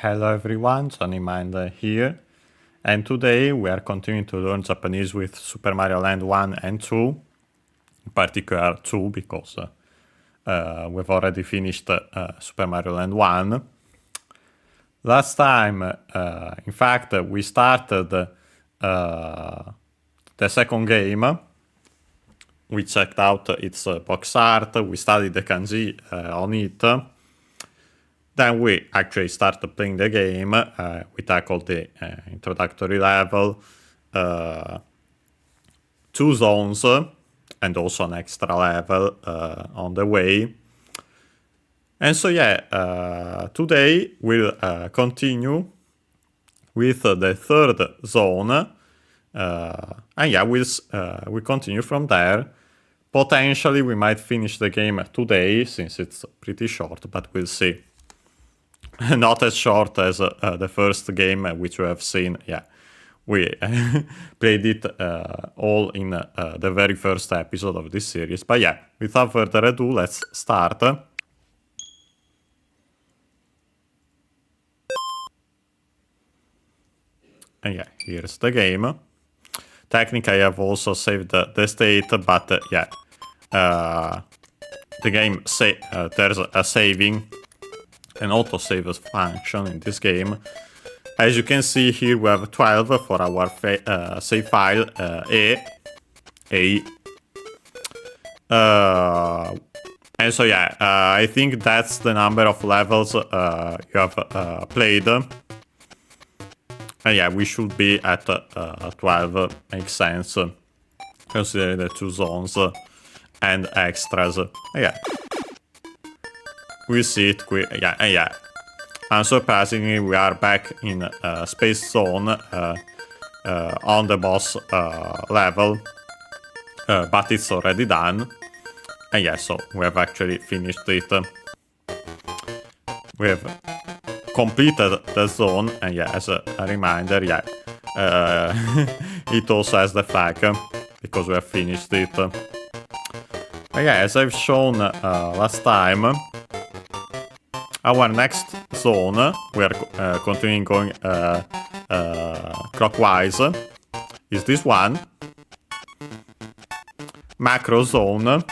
Hello everyone, Johnny Mind here, and today we are continuing to learn Japanese with Super Mario Land 1 and 2, in particular 2 because we've already finished Super Mario Land 1. Last time, in fact, we started the second game. We checked out its box art, we studied the kanji on it. Then we actually started playing the game. We tackled the introductory level, 2 zones, and also an extra level on the way. And so today we'll continue with the third zone. We'll continue from there. Potentially we might finish the game today, since it's pretty short, but we'll see. Not as short as the first game, which we have seen. We played it all in the very first episode of this series. But without further ado, let's start. And here's the game. Technically, I've also saved the state, but the game there's a saving. An autosave function in this game. As you can see here, we have 12 for our save file A. And so I think that's the number of levels you have played. And we should be at 12. Makes sense, considering the 2 zones and extras. We see it quick. Unsurprisingly, we are back in Space Zone on the boss level, but it's already done. And so we have actually finished it. We have completed the zone, and as a reminder, it also has the flag because we have finished it. As I've shown last time, our next zone, we are continuing going clockwise, is this one. Macro Zone.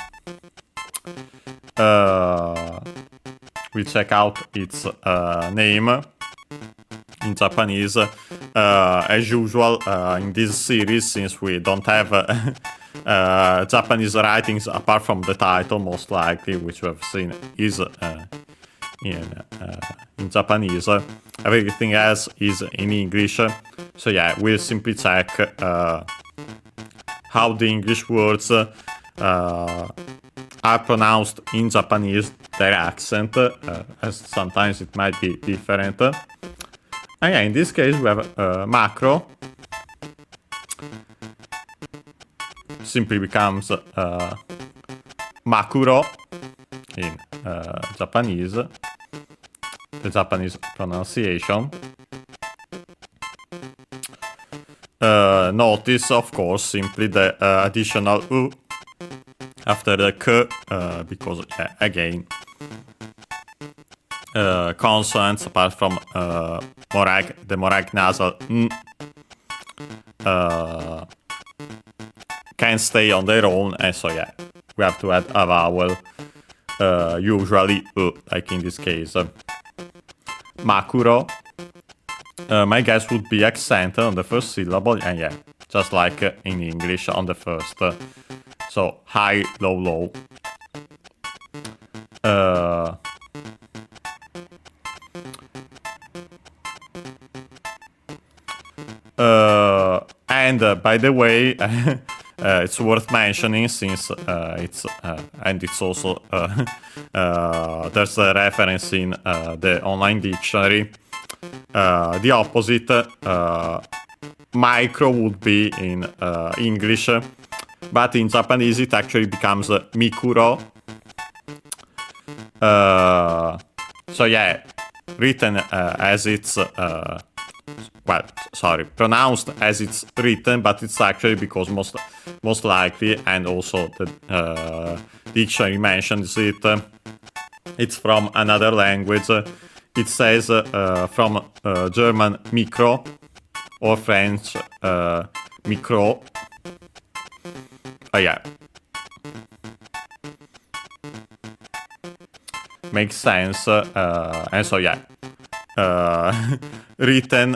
We check out its name in Japanese. As usual in this series, since we don't have Japanese writings apart from the title, most likely, which we have seen is in Japanese. Everything else is in English. So we'll simply check how the English words are pronounced in Japanese, their accent, as sometimes it might be different. And in this case we have macro. Simply becomes makuro in Japanese, the Japanese pronunciation. Notice, of course, simply the additional u after the k, because again, consonants apart from the morag nasal n can stay on their own, and so we have to add a vowel. Usually like in this case. Makuro. My guess would be accented on the first syllable, and just like in English on the first. So high, low, low. And by the way, it's worth mentioning, since it's also there's a reference in the online dictionary. The opposite, micro, would be in English, but in Japanese it actually becomes mikuro. Written as it's pronounced as it's written, but it's actually because most likely, and also the dictionary mentions it, it's from another language. it says from German Mikro or French Micro. Yeah. Makes sense. And so yeah. Written,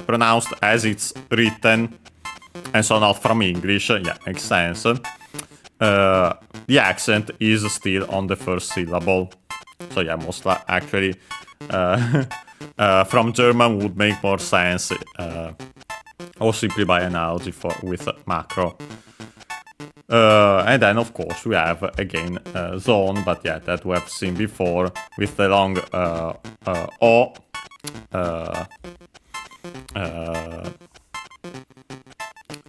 pronounced as it's written, and so not from English. Yeah, makes sense. The accent is still on the first syllable. So yeah, most actually from German would make more sense, or simply by analogy with macro. And then of course we have again zone, but yeah, that we have seen before with the long O.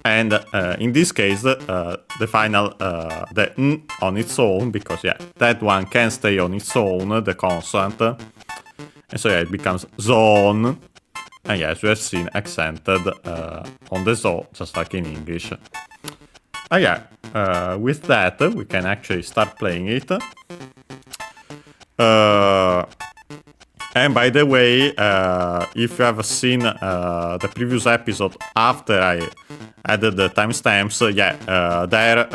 And in this case, the final, the N on its own, because yeah, that one can stay on its own, the consonant. And so yeah, it becomes zone. And yeah, as we have seen, accented on the zo, just like in English. With that, we can actually start playing it. And by the way, if you have seen the previous episode after I added the timestamps, there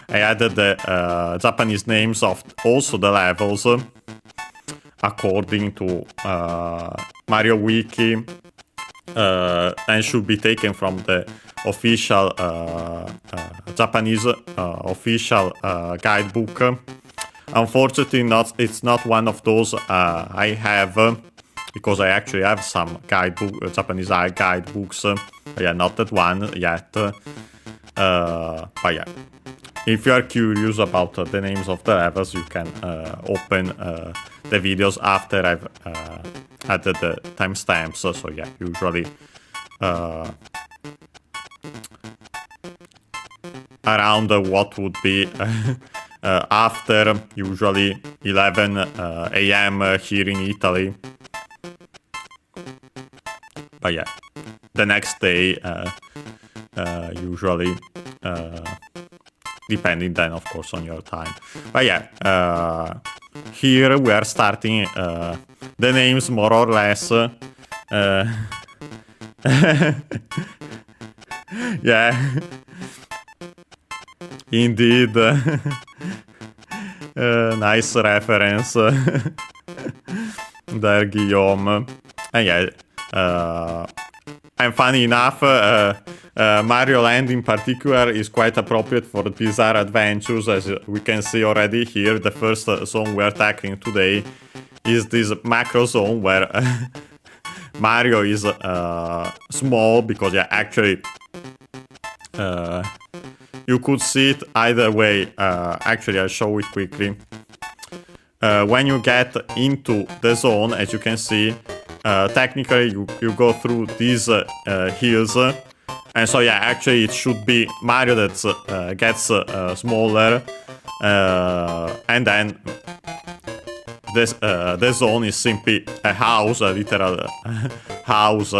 I added the Japanese names of also the levels according to Mario Wiki, and should be taken from the official Japanese official guidebook. Unfortunately, it's not one of those I have, because I actually have some Japanese guidebooks. Not that one yet. But yeah, if you are curious about the names of the levels, you can open the videos after I've added the timestamps. So yeah, usually around what would be after usually 11 a.m. here in Italy. But yeah, the next day usually, depending then of course on your time. But yeah, here we are starting the names more or less. Yeah, indeed. Nice reference there, Guillaume. And yeah, and funny enough, Mario Land in particular is quite appropriate for bizarre adventures, as we can see already here. The first zone we're tackling today is this macro zone where Mario is small, because yeah, actually you could see it either way. Actually, I'll show it quickly. When you get into the zone, as you can see, technically you go through these hills. And so yeah, actually it should be Mario that gets smaller. And then the zone is simply a house, a literal house.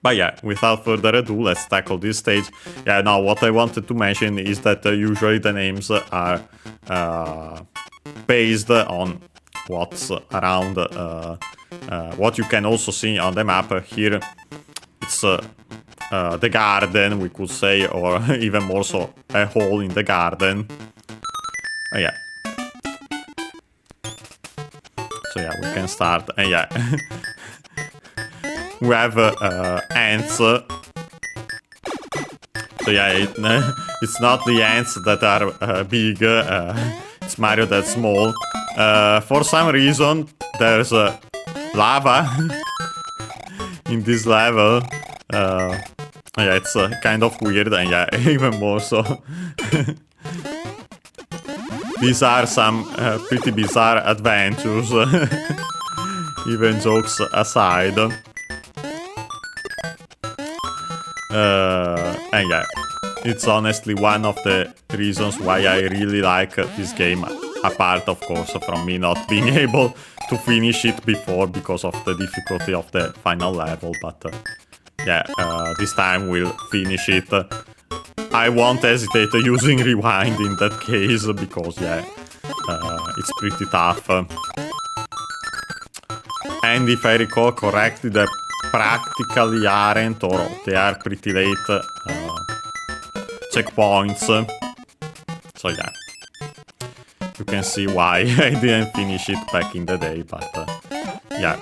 But yeah, without further ado, let's tackle this stage. Yeah, now what I wanted to mention is that usually the names are based on what's around, what you can also see on the map. Here it's the garden, we could say, or even more so, a hole in the garden. Yeah. So yeah, we can start, and yeah. We have ants. So yeah, it's not the ants that are big, it's Mario that's small. For some reason, there's lava in this level. Yeah, it's kind of weird, and yeah, even more so. These are some pretty bizarre adventures, even jokes aside. And yeah, it's honestly one of the reasons why I really like this game, apart of course from me not being able to finish it before because of the difficulty of the final level. But yeah, this time we'll finish it. I won't hesitate using rewind in that case, because yeah, it's pretty tough. And if I recall correctly, they practically aren't, or they are pretty late checkpoints. So yeah, you can see why I didn't finish it back in the day, but yeah.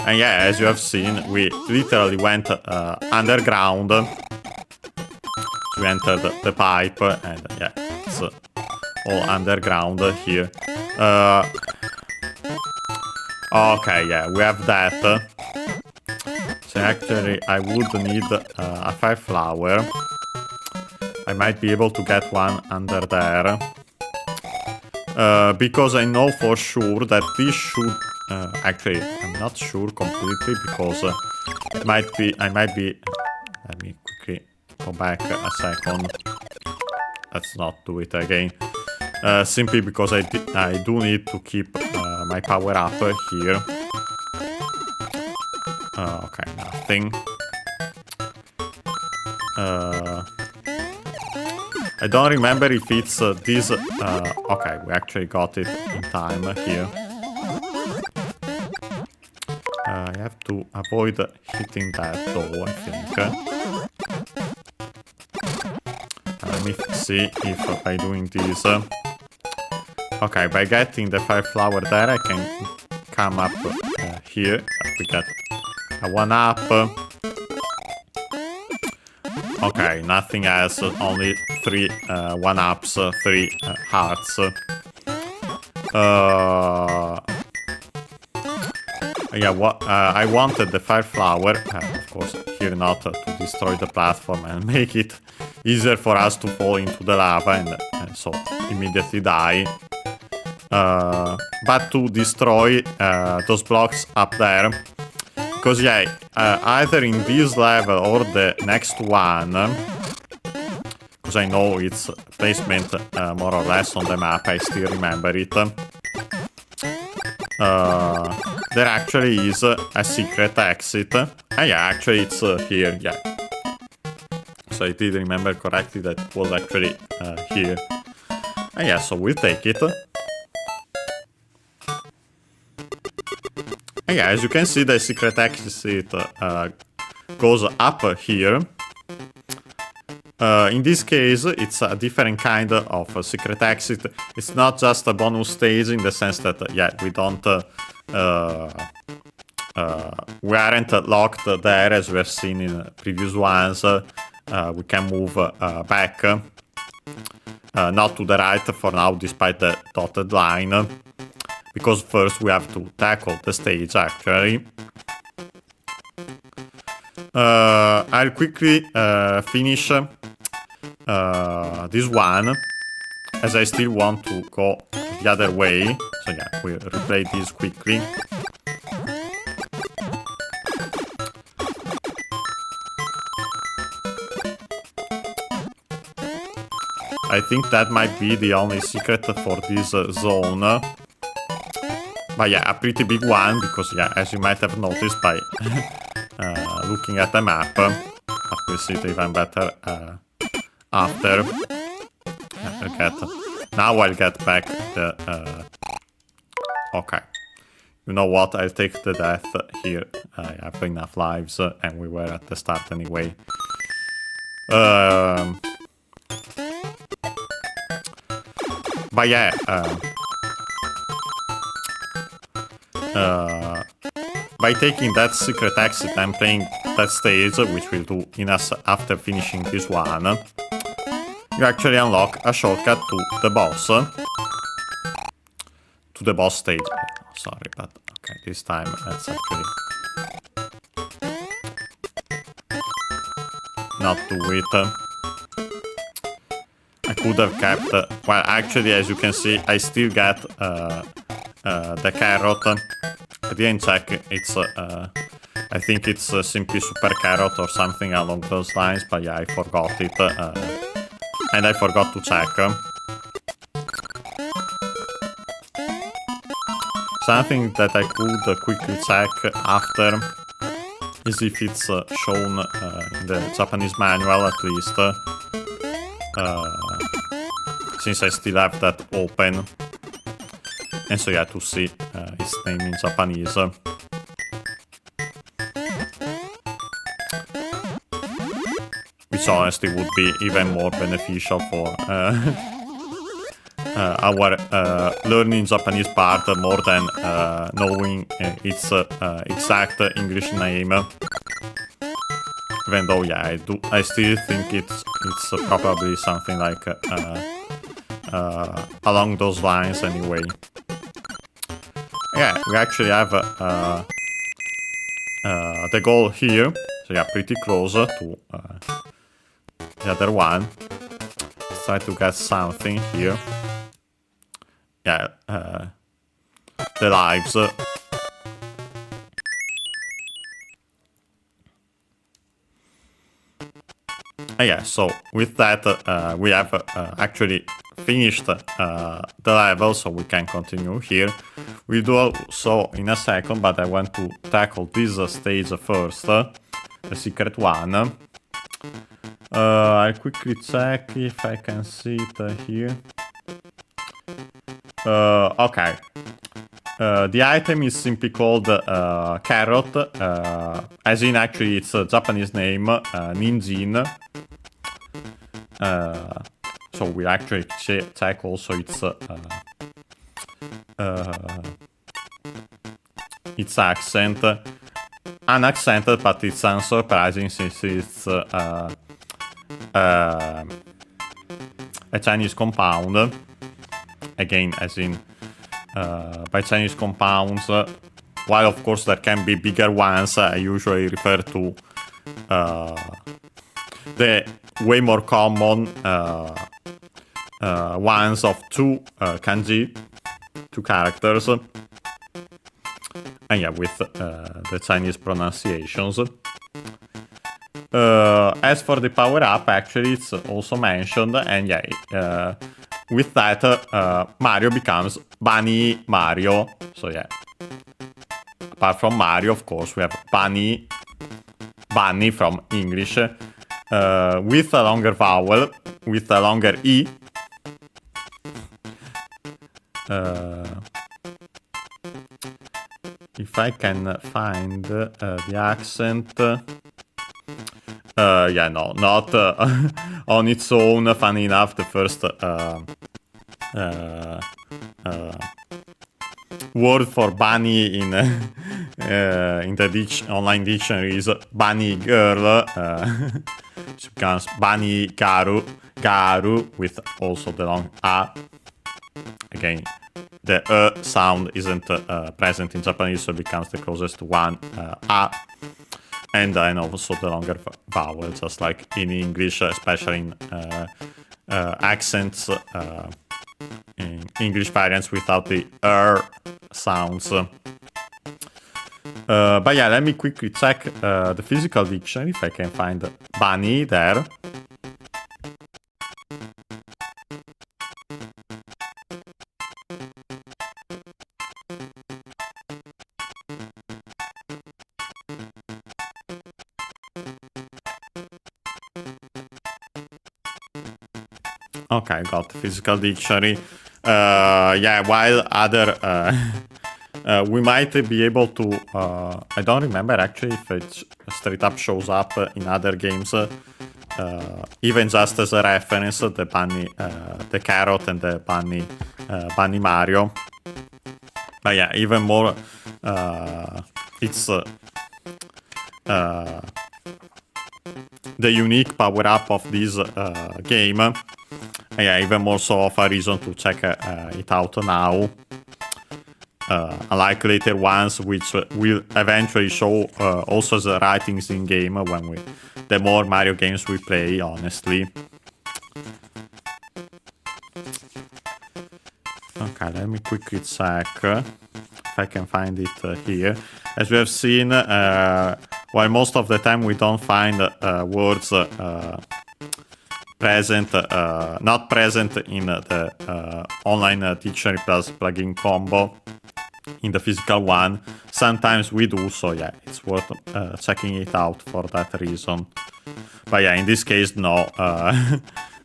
And yeah, as you have seen, we literally went underground. We entered the pipe, and yeah, it's all underground here. Okay, yeah, we have that. So actually, I would need a fire flower. I might be able to get one under there. Because I know for sure that this should... actually, I'm not sure completely, because it might be... I might be... Let me quickly go back a second. Let's not do it again. Simply because I do need to keep my power up here. Okay, nothing. I don't remember if it's this... okay, we actually got it in time here. I have to avoid hitting that though, I think. Let me see if by doing this... okay, by getting the fire flower there, I can come up here. We get a 1-up. Okay, nothing else, only 3 1-ups, 3 hearts. Yeah, what I wanted the fire flower, of course, here not to destroy the platform and make it easier for us to fall into the lava and so immediately die. But to destroy those blocks up there. Because yeah, either in this level or the next one, because I know its placement more or less on the map, I still remember it. There actually is a secret exit. Yeah, actually it's here, yeah. So I did remember correctly that it was actually here. Yeah, so we'll take it. Yeah, as you can see, the secret exit goes up here. In this case, it's a different kind of secret exit. It's not just a bonus stage in the sense that, yeah, we don't... we aren't locked there as we have seen in previous ones. We can move back. Not to the right for now, despite the dotted line. Because first we have to tackle the stage, actually. I'll quickly finish this one, as I still want to go the other way. So yeah, we'll replay this quickly. I think that might be the only secret for this zone. But yeah, a pretty big one, because yeah, as you might have noticed by looking at the map, but we'll see it even better after. Now I'll get back the... okay. You know what, I'll take the death here. I have enough lives, and we were at the start anyway. But yeah... by taking that secret exit and playing that stage, which we'll do in after finishing this one, you actually unlock a shortcut to the boss. To the boss stage. Oh, sorry, but okay, this time let's actually not do it. I could have kept... well, actually, as you can see, I still get the carrot. I didn't check, it's, I think it's simply super carrot or something along those lines, but yeah, I forgot it, and I forgot to check. Something that I could quickly check after is if it's shown in the Japanese manual at least. since I still have that open. And so yeah, to see its name in Japanese. Which honestly would be even more beneficial for our learning Japanese part more than knowing its exact English name. Even though, yeah, I still think it's probably something like along those lines anyway. Yeah, we actually have the goal here, so yeah, pretty close to the other one. Let's try to get something here. Yeah, the lives. Yeah, so with that, we have actually finished the level, so we can continue here. We'll do so in a second, but I want to tackle this stage first, the secret one. I'll quickly check if I can see it here. Okay. The item is simply called carrot, as in actually it's a Japanese name, ninjin. So we'll actually check also its accent. Unaccented, but it's unsurprising since it's a Chinese compound. Again, as in by Chinese compounds, while of course there can be bigger ones, I usually refer to the way more common ones of two kanji, two characters, and yeah, with the Chinese pronunciations. As for the power-up, actually it's also mentioned, and yeah, with that, Mario becomes Bunny Mario. So yeah, apart from Mario, of course, we have Bunny from English, with a longer vowel, with a longer E. If I can find the accent. Yeah, no, not on its own. Funny enough, the first word for bunny in the online dictionary is bunny girl. It becomes bunny garu with also the long a. Again, the sound isn't present in Japanese, so it becomes the closest one a. And then also the longer vowel, just like in English, especially in accents, in English variants without the sounds. But yeah, let me quickly check the physical dictionary if I can find bunny there. Okay, got the physical dictionary. Yeah, while other... we might be able to... I don't remember actually if it straight up shows up in other games. Even just as a reference, the bunny, the carrot and the bunny Mario. But yeah, even more... it's... the unique power-up of this game. Yeah, even more so of a reason to check it out now. Unlike later ones, which will eventually show also the writings in game when the more Mario games we play, honestly. Okay, let me quickly check if I can find it here. As we have seen, while most of the time we don't find words present, not present in the online dictionary plus plugin combo in the physical one, sometimes we do, so yeah, it's worth checking it out for that reason. But yeah, in this case, no,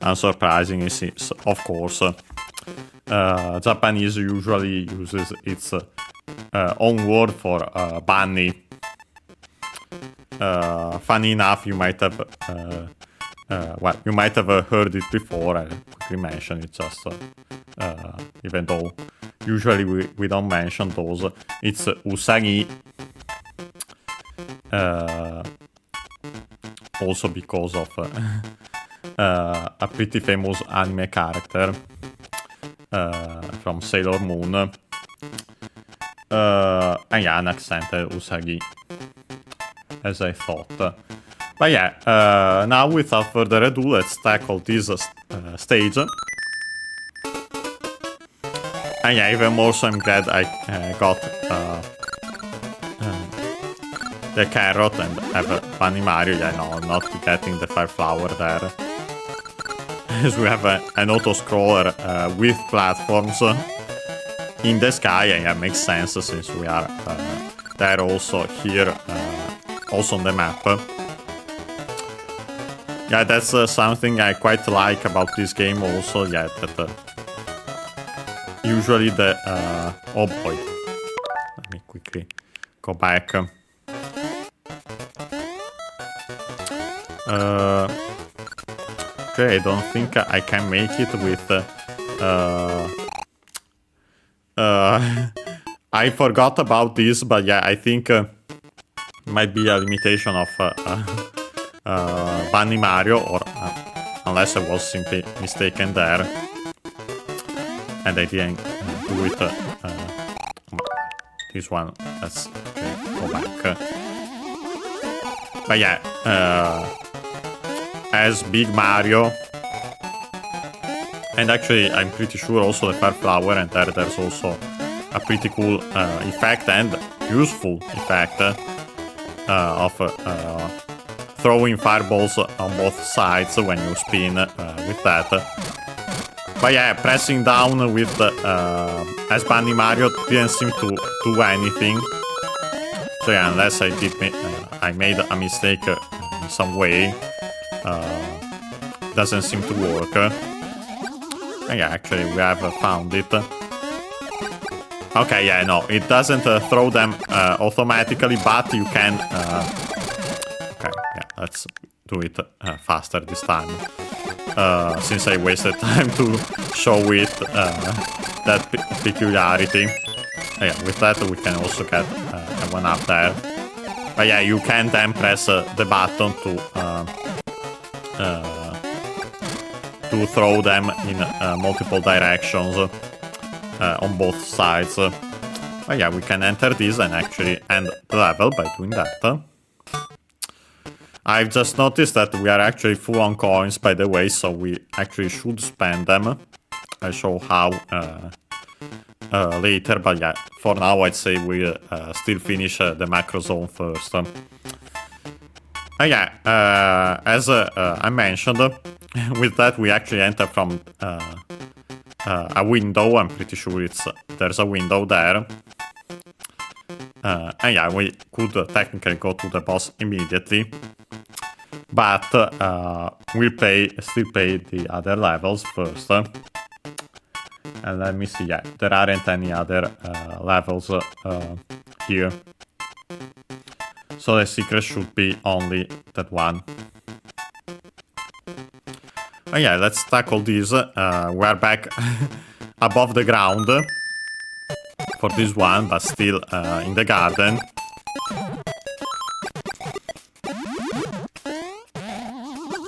unsurprising is of course, Japanese usually uses its own word for bunny. Funny enough, you might have heard it before. I quickly mention it just, even though usually we don't mention those. It's usagi. Also because of a pretty famous anime character from Sailor Moon. And yeah, an accented usagi, as I thought. But yeah, now without further ado, let's tackle this stage. And yeah, even more so I'm glad I got the carrot and have Bunny Mario. Yeah, no, not getting the fire flower there. As we have an auto-scroller with platforms in the sky, and yeah, makes sense since we are there also here, also on the map. Yeah, that's something I quite like about this game also, yeah, that usually the... oh boy, let me quickly go back. Okay, I don't think I can make it with... I forgot about this, but yeah, I think might be a limitation of Bunny Mario, or unless I was simply mistaken there and I didn't do it. This one, let's go back. But yeah, as Big Mario, and actually I'm pretty sure also the Fire Flower, and there's also a pretty cool effect and useful effect of throwing fireballs on both sides when you spin with that. But yeah, pressing down with as Bunny Mario didn't seem to do anything. So yeah, unless I made a mistake in some way, doesn't seem to work. And yeah, actually we have found it. Okay, yeah, no, it doesn't throw them automatically, but you can... okay, yeah, let's do it faster this time. Since I wasted time to show it that peculiarity. Yeah, with that we can also get a 1-up there. But yeah, you can then press the button to throw them in multiple directions on both sides. But yeah, we can enter this and actually end the level by doing that. I've just noticed that we are actually full on coins, by the way, so we actually should spend them. I'll show how later, but yeah, for now I'd say we'll still finish the macro zone first. Yeah, as I mentioned, with that we actually enter from a window. I'm pretty sure there's a window there. And yeah, we could technically go to the boss immediately, but we'll still pay the other levels first. And let me see, yeah, there aren't any other levels here. So the secret should be only that one. Oh yeah, let's tackle this. We're back above the ground for this one, but still in the garden.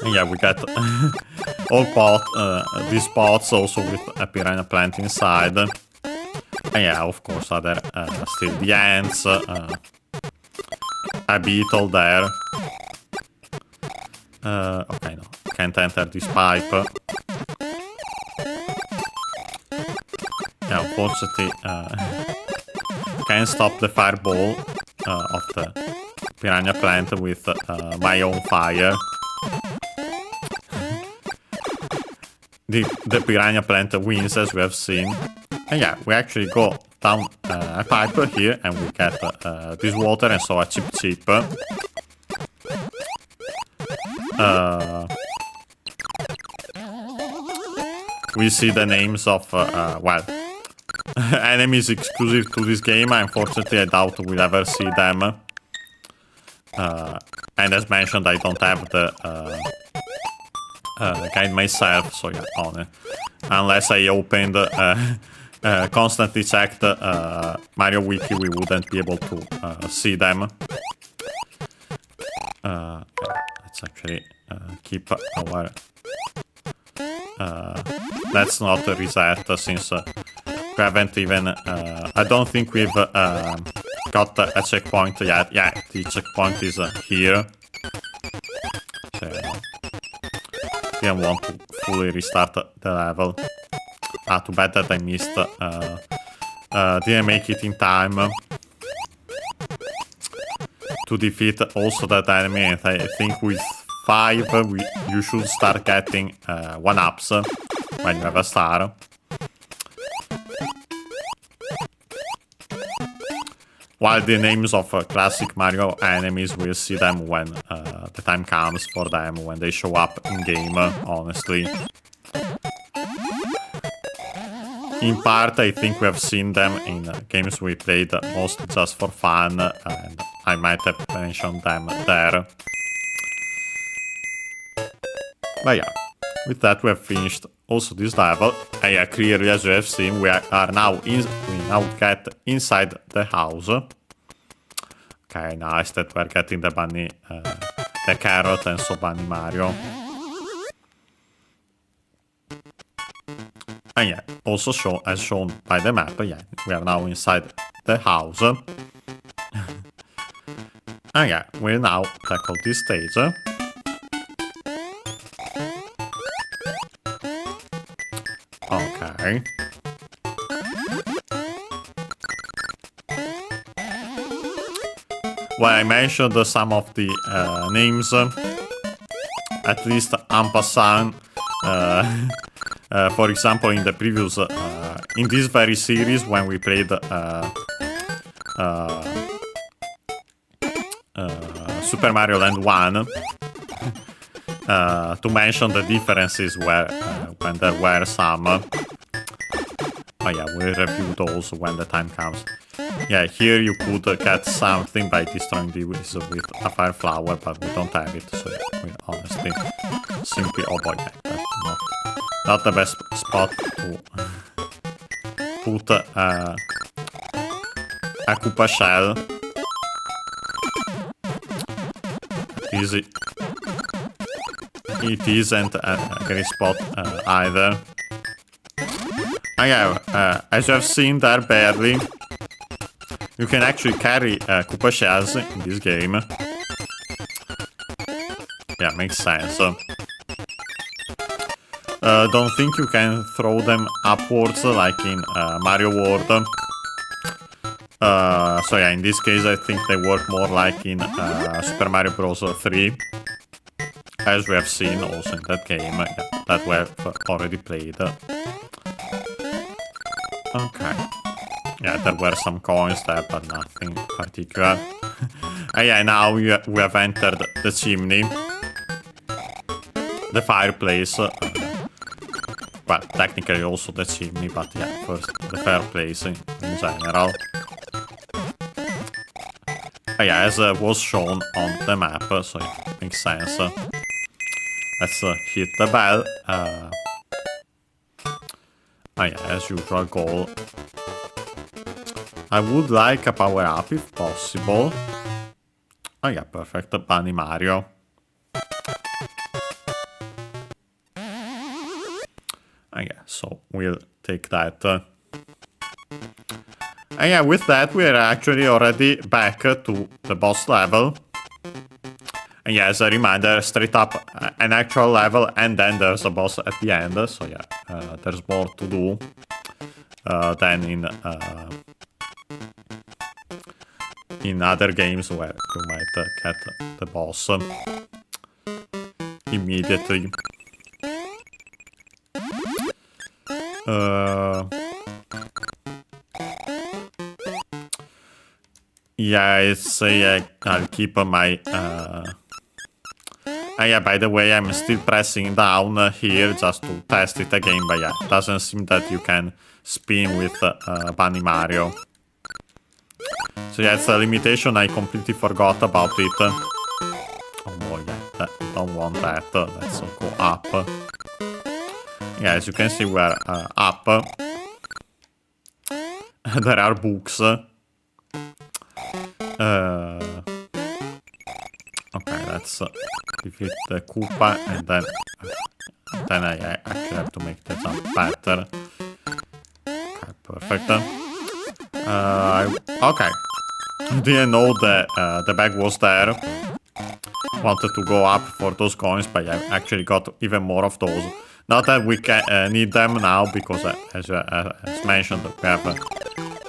And yeah, we got all these pots also with a piranha plant inside. And yeah, of course, still the ants, a beetle there. Okay, no, can't enter this pipe. Yeah, unfortunately, can't stop the fireball of the piranha plant with my own fire. The piranha plant wins, as we have seen. And yeah, we actually go down a pipe here and we get this water and so a Cheep Cheep. we see the names of, well, enemies exclusive to this game. Unfortunately, I doubt we'll ever see them. And as mentioned, I don't have the guide myself, so yeah, unless I opened, constantly checked Mario Wiki, we wouldn't be able to see them. Let's actually keep our... let's not reset since we haven't even... I don't think we've got a checkpoint yet. Yeah, the checkpoint is here. So, didn't want to fully restart the level. Too bad that I missed. Didn't make it in time to defeat also that enemy. And I think with 5 you should start getting 1-ups when you have a star. While the names of classic Mario enemies, we'll see them when the time comes for them, when they show up in game, honestly. In part, I think we have seen them in games we played mostly just for fun, and I might have mentioned them there. But yeah, with that we have finished also this level. And yeah, clearly as you have seen, we now get inside the house. Okay, nice that we're getting the bunny, the carrot, and so Bunny Mario. And yeah, also as shown by the map, yeah, we are now inside the house. And yeah, we'll now tackle this stage. Okay. Well, I mentioned some of the names, at least en passant. For example, in the previous, in this very series, when we played Super Mario Land 1, to mention the differences where when there were some. Oh yeah, we'll review those when the time comes. Yeah, here you could get something by destroying these with a fire flower, but we don't have it, so yeah, we honestly simply... Oh boy, yeah, that's not the best spot to put a Koopa shell. It isn't a great spot either. Yeah, as you have seen there barely, you can actually carry Koopa shells in this game. Yeah, makes sense. Don't think you can throw them upwards like in Mario World. So yeah, in this case I think they work more like in Super Mario Bros. 3. As we have seen also in that game, yeah, that we have already played. Okay. Yeah, there were some coins there, but nothing particular. Yeah, now we have entered the chimney. The fireplace. Well, technically also the chimney, but yeah, first the fireplace in general. Yeah, as was shown on the map, so it makes sense. Let's hit the bell. Yeah, as usual goal. I would like a power-up if possible. Oh yeah, perfect. Bunny Mario. Yeah, so we'll take that. And yeah, with that we are actually already back to the boss level. And yeah, as a reminder, straight up an actual level and then there's a boss at the end. So yeah, there's more to do than in other games where you might get the boss immediately. Yeah, I'll keep my Yeah, by the way, I'm still pressing down here just to test it again, but yeah, doesn't seem that you can spin with Bunny Mario. So yeah, it's a limitation, I completely forgot about it. Oh boy, yeah, don't want that, let's go up. Yeah, as you can see, we're up. There are books. Okay, let's defeat the Koopa, and then I actually have to make the jump better. Okay, perfect. Okay. Didn't know that the bag was there. Wanted to go up for those coins, but I actually got even more of those. Not that we can need them now, because as mentioned, we have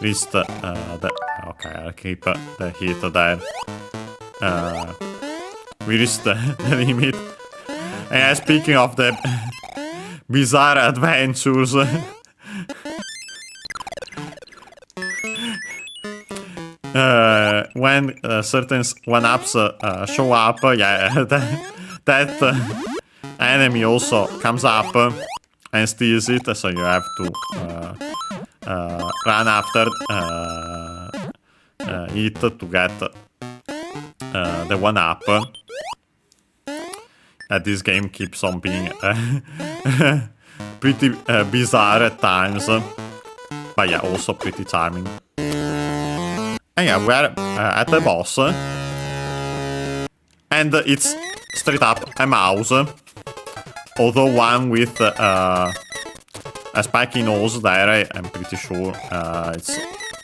reached the... Okay, I'll keep the heat there. We reached the limit. And speaking of the bizarre adventures... when certain 1-ups show up, yeah, that enemy also comes up and steals it, so you have to run after it to get the 1-up. This game keeps on being pretty bizarre at times, but yeah, also pretty charming. And yeah, we're at the boss, and it's straight up a mouse, although one with a spiky nose there. I'm pretty sure it's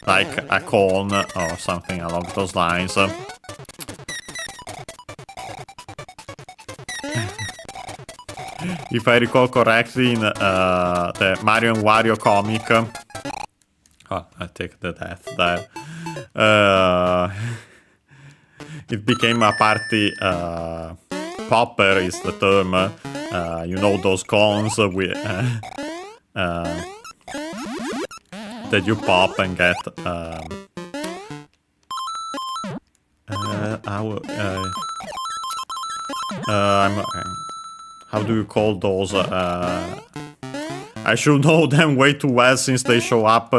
like a cone or something along those lines. If I recall correctly, in the Mario and Wario comic, oh, I take the death there. It became a party popper is the term. You know, those cones with that you pop and get how do you call those? I should know them way too well since they show up.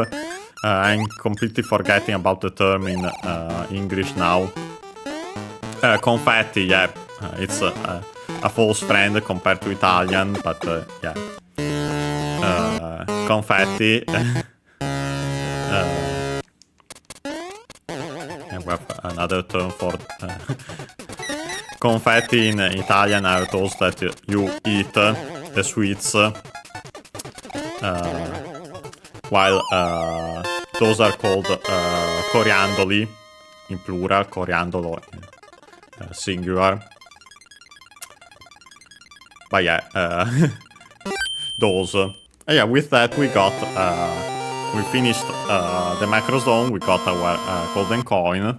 I'm completely forgetting about the term in English now. Confetti, yeah. It's a false friend compared to Italian, but yeah. Confetti. And we have another term for confetti in Italian are those that you eat, the sweets. While those are called coriandoli in plural, coriandolo in singular. But yeah, those. Yeah, with that we got, we finished the macro zone. We got our golden coin,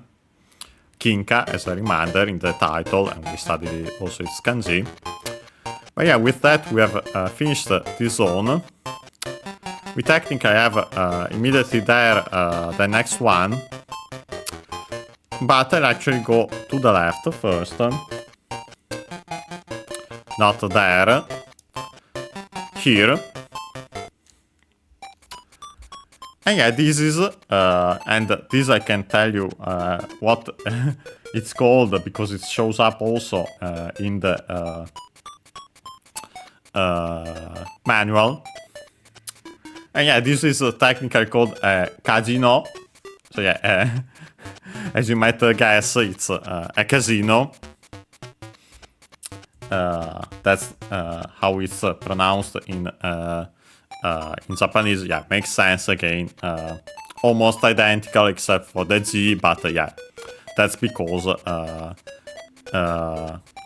Kinka, as a reminder in the title, and we studied also its kanji. But yeah, with that we have finished this zone. We technically have immediately there the next one, but I'll actually go to the left first. Not there. Here. And yeah, this is, and this I can tell you what it's called, because it shows up also in the manual. And yeah, this is technically called casino. So yeah, as you might guess, it's a casino. That's how it's pronounced in Japanese. Yeah, makes sense again. Almost identical except for the G, but yeah, that's because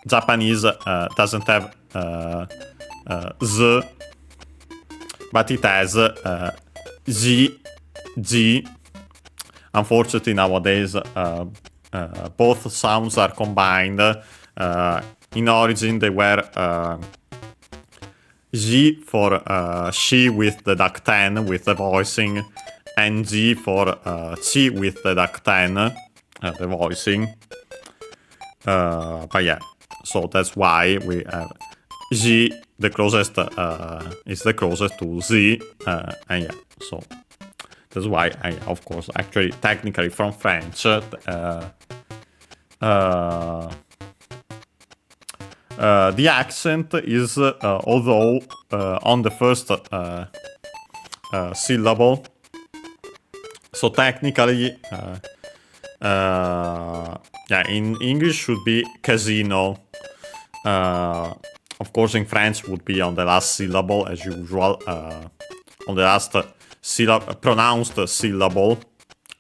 Japanese doesn't have Z, but it has G. Unfortunately, nowadays both sounds are combined. In origin, they were G for she with the duck 10 with the voicing, and G for chi with the duck 10, the voicing. But yeah, So that's why we have Z, the closest is the closest to Z, and yeah, so that's why of course, actually, technically from French, the accent is, although on the first syllable, so technically, yeah, in English should be casino. Of course, in French would be on the last syllable as usual, on the last pronounced syllable.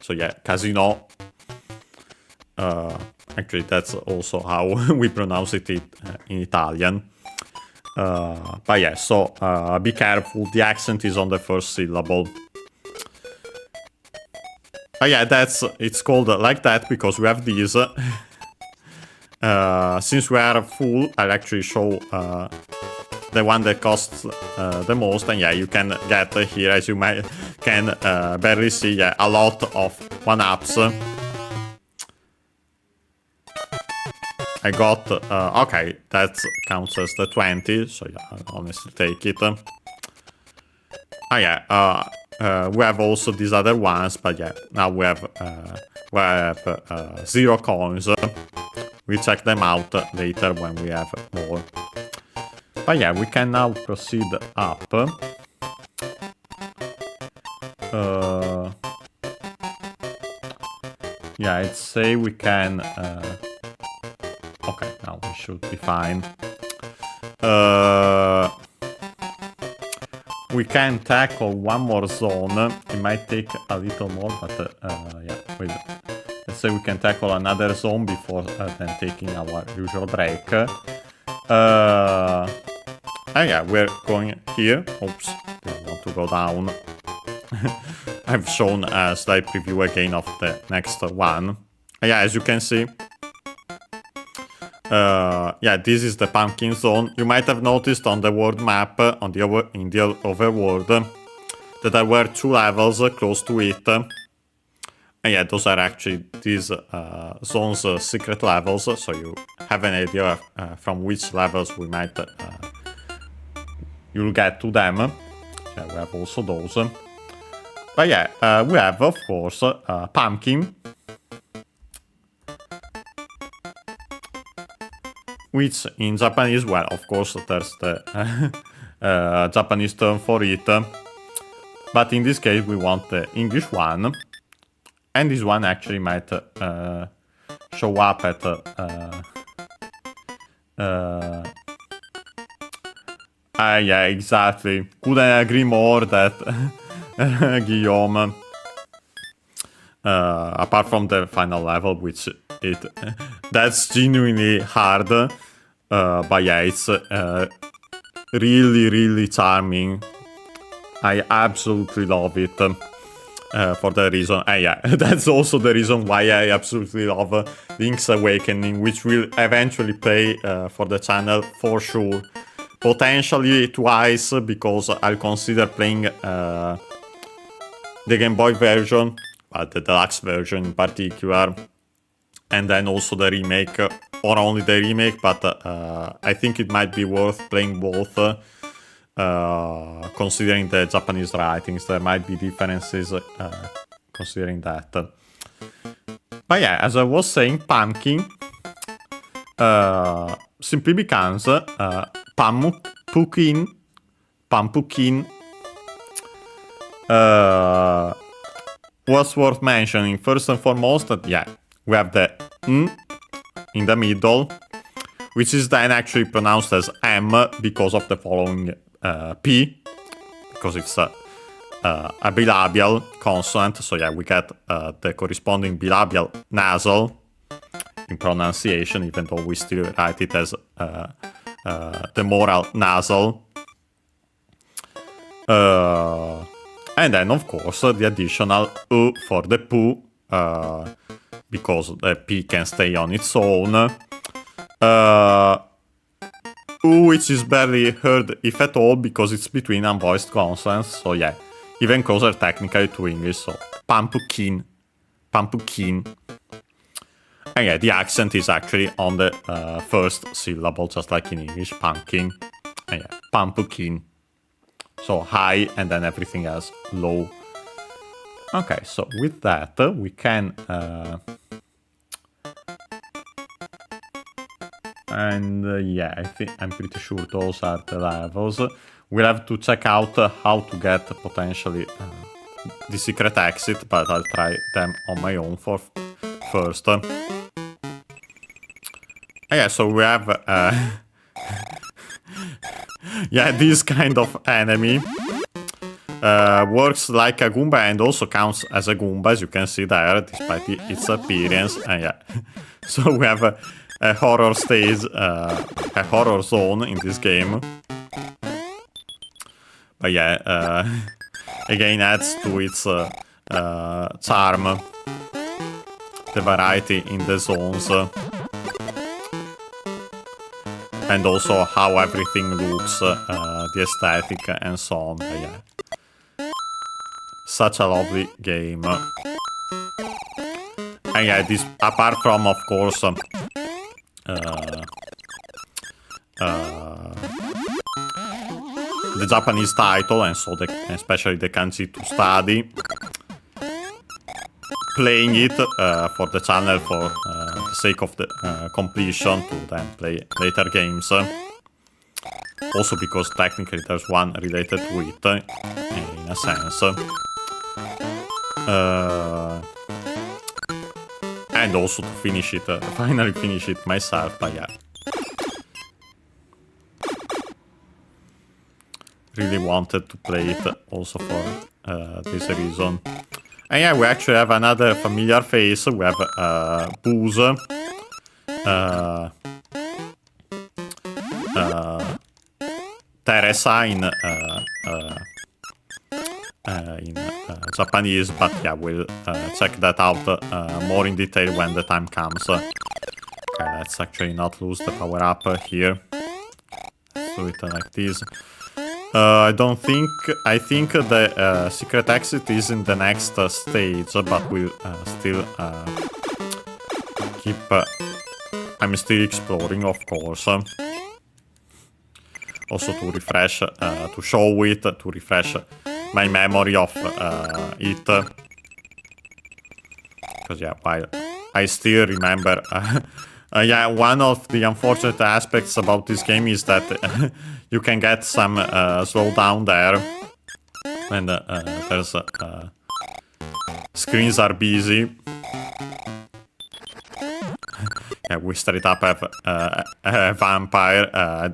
So yeah, casino. Actually, that's also how we pronounce it in Italian. But yeah, so be careful. The accent is on the first syllable. But yeah, it's called like that because we have these. Since we are full, I'll actually show the one that costs the most. And yeah, you can get here, as you can barely see, yeah, a lot of 1-ups. I got, okay, that counts as the 20, so yeah, I'll honestly take it. Yeah, we have also these other ones, but yeah, now we have 0 coins. We check them out later when we have more. But yeah, we can now proceed up. Yeah, I'd say we can... okay, now we should be fine. We can tackle one more zone. It might take a little more, but yeah, wait. Let's say we can tackle another zone before then taking our usual break. Yeah, we're going here. Oops, didn't want to go down. I've shown a slight preview again of the next one. Yeah, as you can see, yeah, this is the pumpkin zone. You might have noticed on the world map in the overworld that there were 2 levels close to it. And yeah, those are actually these zones' secret levels, so you have an idea from which levels we might you'll get to them. Yeah, we have also those. But yeah, we have, of course, pumpkin, which in Japanese, well, of course, there's the Japanese term for it. But in this case, we want the English one. And this one actually might show up at... yeah, exactly. Couldn't agree more that Guillaume. Apart from the final level, which that's genuinely hard. But yeah, it's really, really charming. I absolutely love it. For the reason, yeah, that's also the reason why I absolutely love Link's Awakening, which will eventually play for the channel for sure. Potentially twice, because I'll consider playing the Game Boy version, the deluxe version in particular, and then also the remake, or only the remake, but I think it might be worth playing both. Considering the Japanese writings, there might be differences considering that. But yeah, as I was saying, pumpkin simply becomes pampukin. What's worth mentioning, first and foremost, that yeah, we have the N in the middle, which is then actually pronounced as M because of the following P, because it's a bilabial consonant, so yeah, we get the corresponding bilabial nasal in pronunciation, even though we still write it as the moral nasal. And then, of course, the additional U for the poo, because the P can stay on its own. U, which is barely heard, if at all, because it's between unvoiced consonants. So yeah, even closer technically to English. So pumpkin. And yeah, the accent is actually on the first syllable, just like in English, pumpkin. And yeah, pumpkin. So high, and then everything else low. Okay, so with that, we can... yeah, I'm pretty sure those are the levels. We'll have to check out how to get potentially the secret exit, but I'll try them on my own first. Yeah, so we have yeah, this kind of enemy. Works like a Goomba and also counts as a Goomba, as you can see there, despite its appearance. And yeah, so we have a horror stage, a horror zone in this game. But yeah, again adds to its charm, the variety in the zones. And also how everything looks, the aesthetic and so on. But yeah, such a lovely game. And yeah, this, apart from, of course, the Japanese title, and so especially the kanji to study, playing it for the channel for the sake of the completion, to then play later games. Also because technically there's one related to it, in a sense. And also to finish it, finally finish it myself, but yeah. Really wanted to play it also for this reason. And yeah, we actually have another familiar face. We have Booze. Teresa in Japanese, but yeah, we'll check that out more in detail when the time comes. Okay, let's actually not lose the power up here. Let's do it like this. I think the secret exit is in the next stage, but we'll still keep... I'm still exploring, of course. Also to refresh, to show it, to refresh my memory of it. Because yeah, while I still remember... yeah, one of the unfortunate aspects about this game is that you can get some slowdown there. And there's... screens are busy. Yeah, we straight up have a vampire,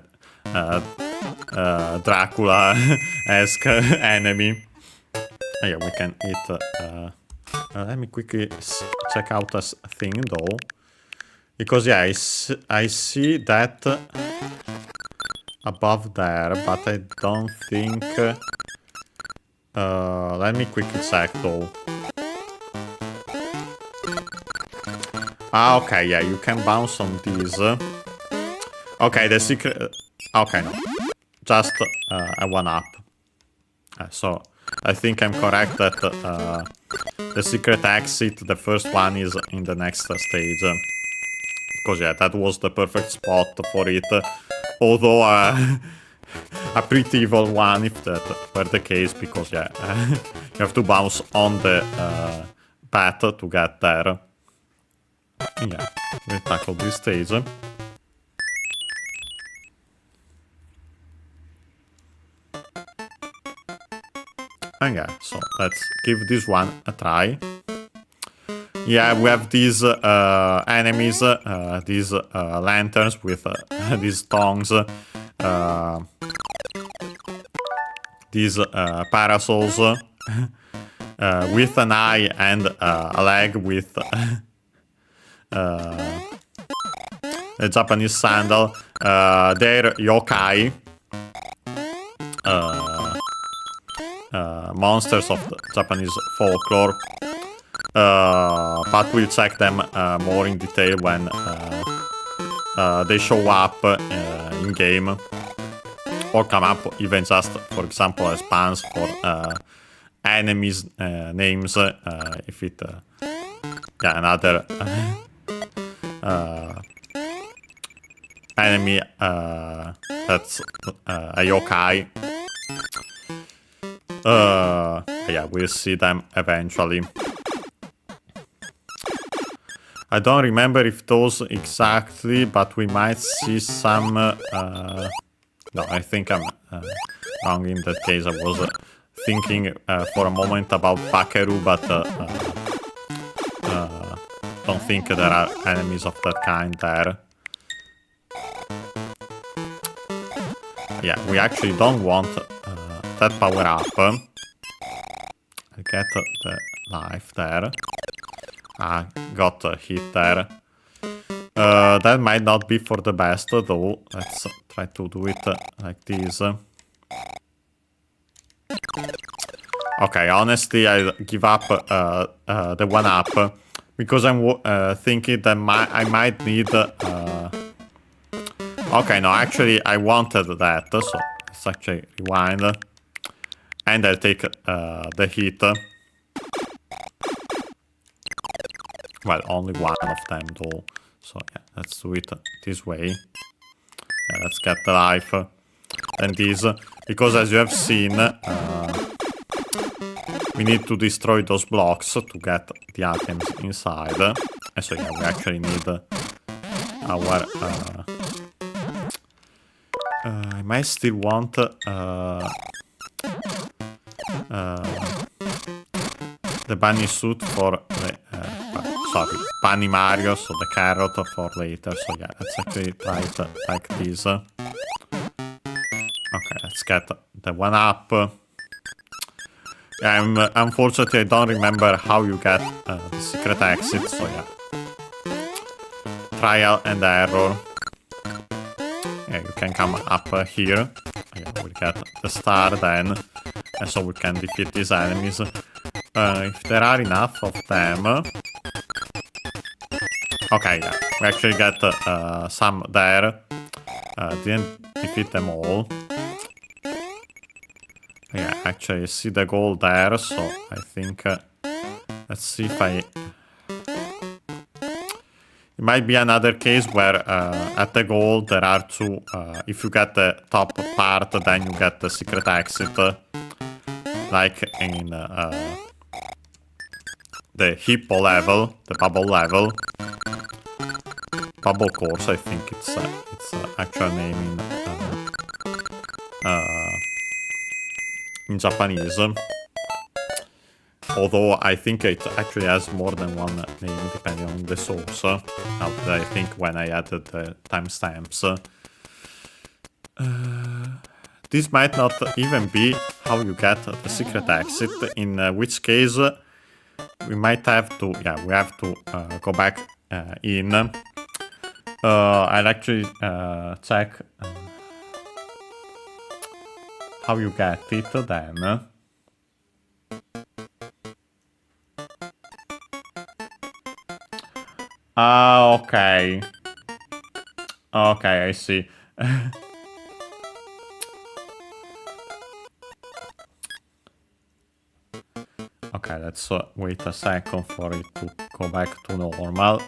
Dracula-esque enemy. Yeah, we can hit... let me quickly check out a thing, though. Because, yeah, I see that above there, but I don't think... let me quickly check, though. Ah, okay, yeah, you can bounce on these. Okay, the secret... Okay, no. Just a one-up. So, I think I'm correct that the secret exit, the first one, is in the next stage. Because, yeah, that was the perfect spot for it. Although, a pretty evil one, if that were the case, because, yeah, you have to bounce on the path to get there. Yeah, we'll tackle this stage. And yeah, so let's give this one a try. Yeah, we have these enemies, these lanterns with these tongues, these parasols with an eye and a leg with a Japanese sandal. They're yokai, monsters of the Japanese folklore. But we'll check them more in detail when they show up in game, or come up even just, for example, as bans for enemies' names. If it, yeah, another enemy that's a yokai. Yeah, we'll see them eventually. I don't remember if those exactly, but we might see some... no, I think I'm wrong in that case. I was thinking for a moment about Pakeru, but don't think there are enemies of that kind there. Yeah, we actually don't want that power up. I get the life there. Ah, got a hit there. That might not be for the best though. Let's try to do it like this. Okay, honestly, I give up the 1-up because I'm thinking that I might need... Okay, no, actually, I wanted that, so let's actually rewind. And I'll take the hit. Well, only one of them though. So yeah, let's do it this way. Yeah, let's get the life. And this, because as you have seen, we need to destroy those blocks to get the items inside. And so yeah, we actually need our... I might still want... the bunny suit for the... sorry, Bunny Mario, so the carrot for later. So yeah, let's actually try it like this. Okay, let's get the 1-up. Unfortunately, I don't remember how you get the secret exit, so yeah. Trial and error. Yeah, you can come up here. Yeah, we'll get the star then. And so we can defeat these enemies. If there are enough of them... Okay, yeah, we actually get some there. Didn't defeat them all. Yeah, actually I see the goal there, so I think... let's see if I... It might be another case where at the goal there are two... if you get the top part, then you get the secret exit. Like in the hippo level, the bubble level. Gumball Course, I think it's actual name in Japanese. Although I think it actually has more than one name depending on the source. Now that I think when I added the timestamps. This might not even be how you get the secret exit, in which case we might have to, yeah, we have to go back in. I'll actually check how you get it then. Okay. Okay, I see. Okay, let's wait a second for it to go back to normal.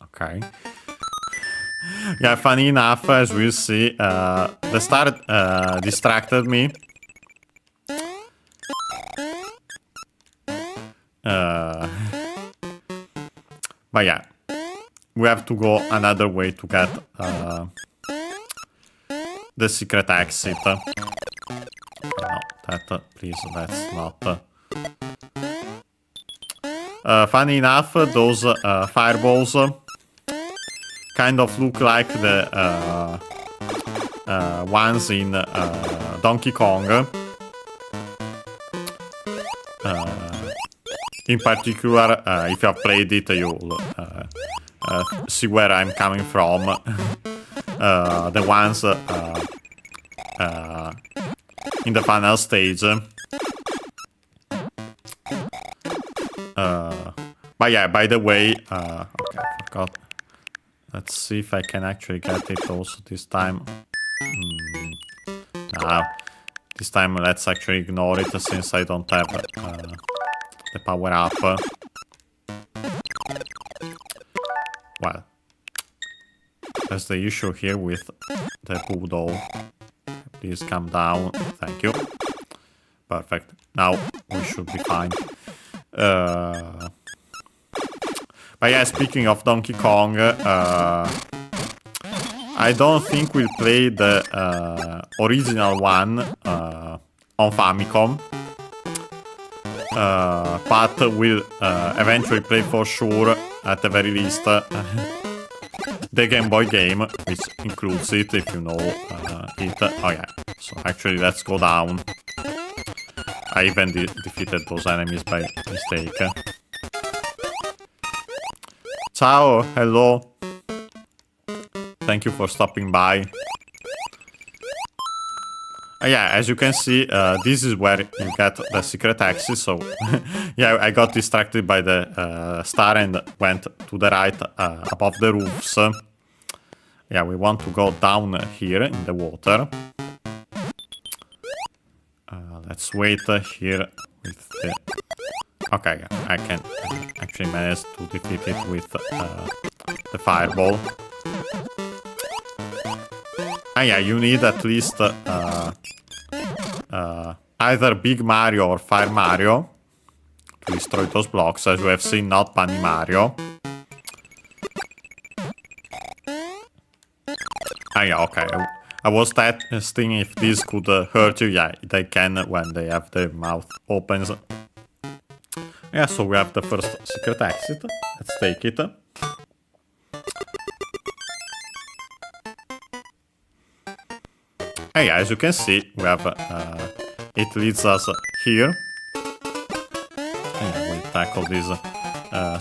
Okay. Yeah, funny enough, as we'll see, the star distracted me. But yeah, we have to go another way to get the secret exit. No, that, please, that's not... funny enough, those fireballs kind of look like the ones in Donkey Kong. In particular, if you have played it, you'll see where I'm coming from. The ones in the final stage. But yeah, by the way, okay, I forgot. Let's see if I can actually get it also this time. This time let's actually ignore it since I don't have the power up. Well, That's the issue here with the Budo. Please come down. Thank you. Perfect. Now we should be fine. But yeah, speaking of Donkey Kong, I don't think we'll play the original one on Famicom. But we'll eventually play for sure, at the very least, the Game Boy game, which includes it, if you know it. Oh yeah, so actually let's go down. I even defeated those enemies by mistake. Ciao, hello. Thank you for stopping by. Yeah, as you can see, this is where you get the secret exit, so yeah, I got distracted by the star and went to the right above the roofs. Yeah, we want to go down here in the water. Let's wait here with the... Okay, I can actually manage to defeat it with the fireball. And yeah, you need at least either Big Mario or Fire Mario to destroy those blocks, as we have seen, not Bunny Mario. Ah yeah, okay. I was testing if this could hurt you. Yeah, they can when they have their mouth opens. Yeah, so we have the first secret exit. Let's take it. And yeah, as you can see, we have it leads us here. And yeah, we'll tackle this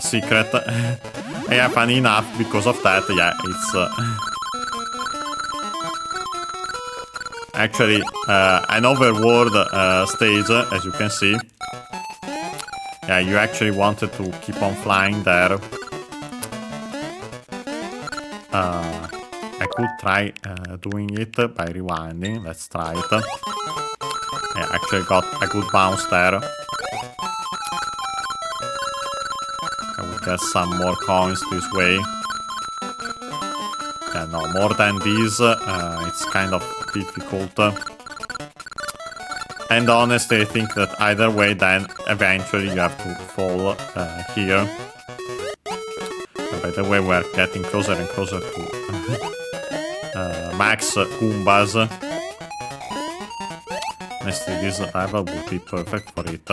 secret. And yeah, funny enough, because of that, yeah, it's actually an overworld stage, as you can see. Yeah, you actually wanted to keep on flying there. I could try doing it by rewinding. Let's try it. Yeah, actually got a good bounce there. I will get some more coins this way. Yeah, no, more than these, it's kind of difficult. And honestly, I think that either way, then eventually you have to fall here. By the way, we're getting closer and closer to max Goombas. Honestly, this level would be perfect for it.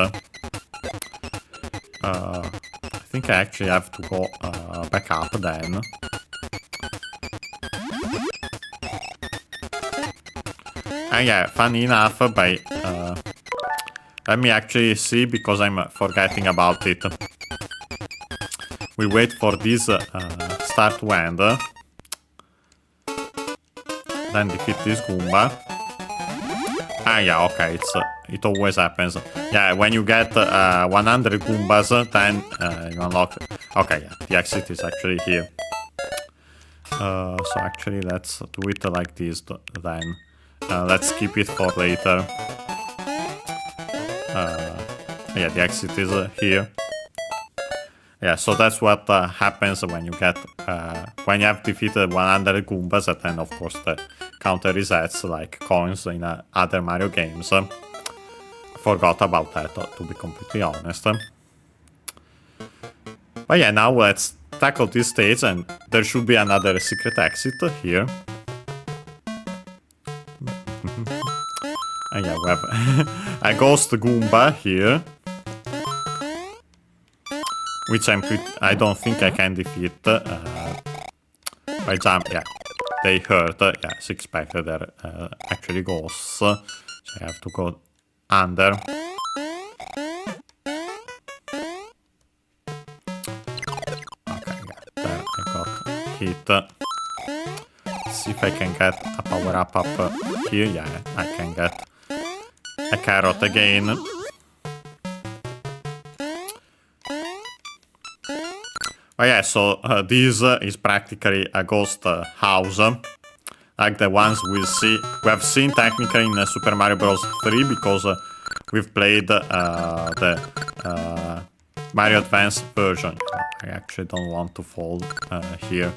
I think I actually have to go back up then. And yeah, funny enough, by let me actually see, because I'm forgetting about it. We wait for this star to end. Then defeat this Goomba. Ah yeah, okay, it always happens. Yeah, when you get 100 Goombas, then you unlock... Okay, yeah, the exit is actually here. So actually, let's do it like this then. Let's keep it for later. Yeah, the exit is here. Yeah, so that's what happens when you get when you have defeated 100 Goombas, and then of course the counter resets like coins in other Mario games. I forgot about that, to be completely honest. But yeah, now let's tackle this stage, and there should be another secret exit here. And yeah, we have a ghost Goomba here, which I don't think I can defeat by jump. Yeah, they hurt. Yeah, as expected, they're actually ghosts, so I have to go under. Okay, yeah, there I got hit. Let's see if I can get a power up here. Yeah, I can get a carrot again. Oh yeah, so this is practically a ghost house, like the ones we have seen technically in Super Mario Bros. 3, because we've played the Mario Advance version. I actually don't want to fall here.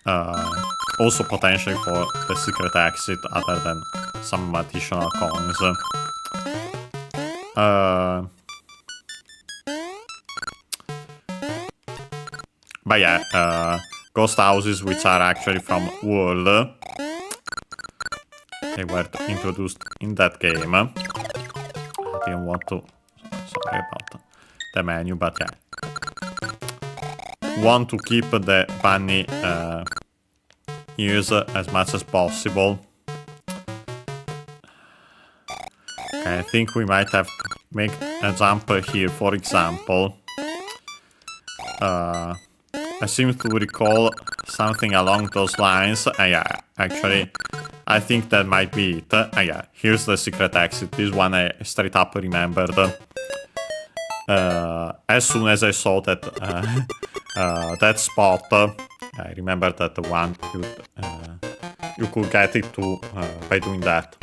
Also potentially for the secret exit other than some additional coins. But yeah, ghost houses which are actually from World. They were introduced in that game. I didn't want to... Sorry about the menu, but yeah. Want to keep the bunny ears as much as possible. Okay, I think we might have to make a jump here, for example. I seem to recall something along those lines. Yeah, actually, I think that might be it. Yeah, here's the secret exit. This one I straight up remembered. As soon as I saw that that spot, I remembered that the one you could get it to by doing that.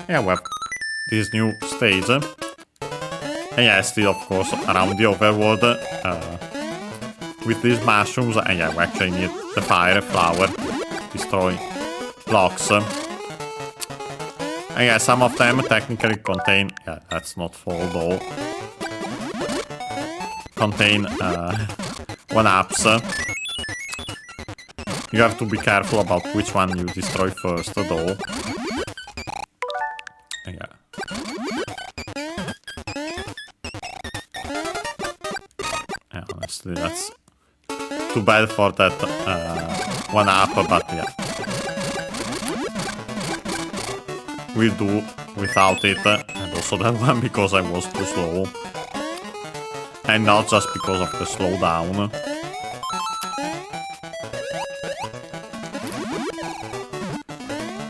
Yeah, well, this new stage. And yeah, still of course around the overworld. With these mushrooms, and yeah, we actually need the fire flower, destroy blocks. And yeah, some of them technically contain, yeah, that's not full though, contain 1-ups. You have to be careful about which one you destroy first though. And yeah. Yeah, honestly, that's too bad for that 1-up, but yeah. We'll do without it, and also that one because I was too slow. And not just because of the slowdown.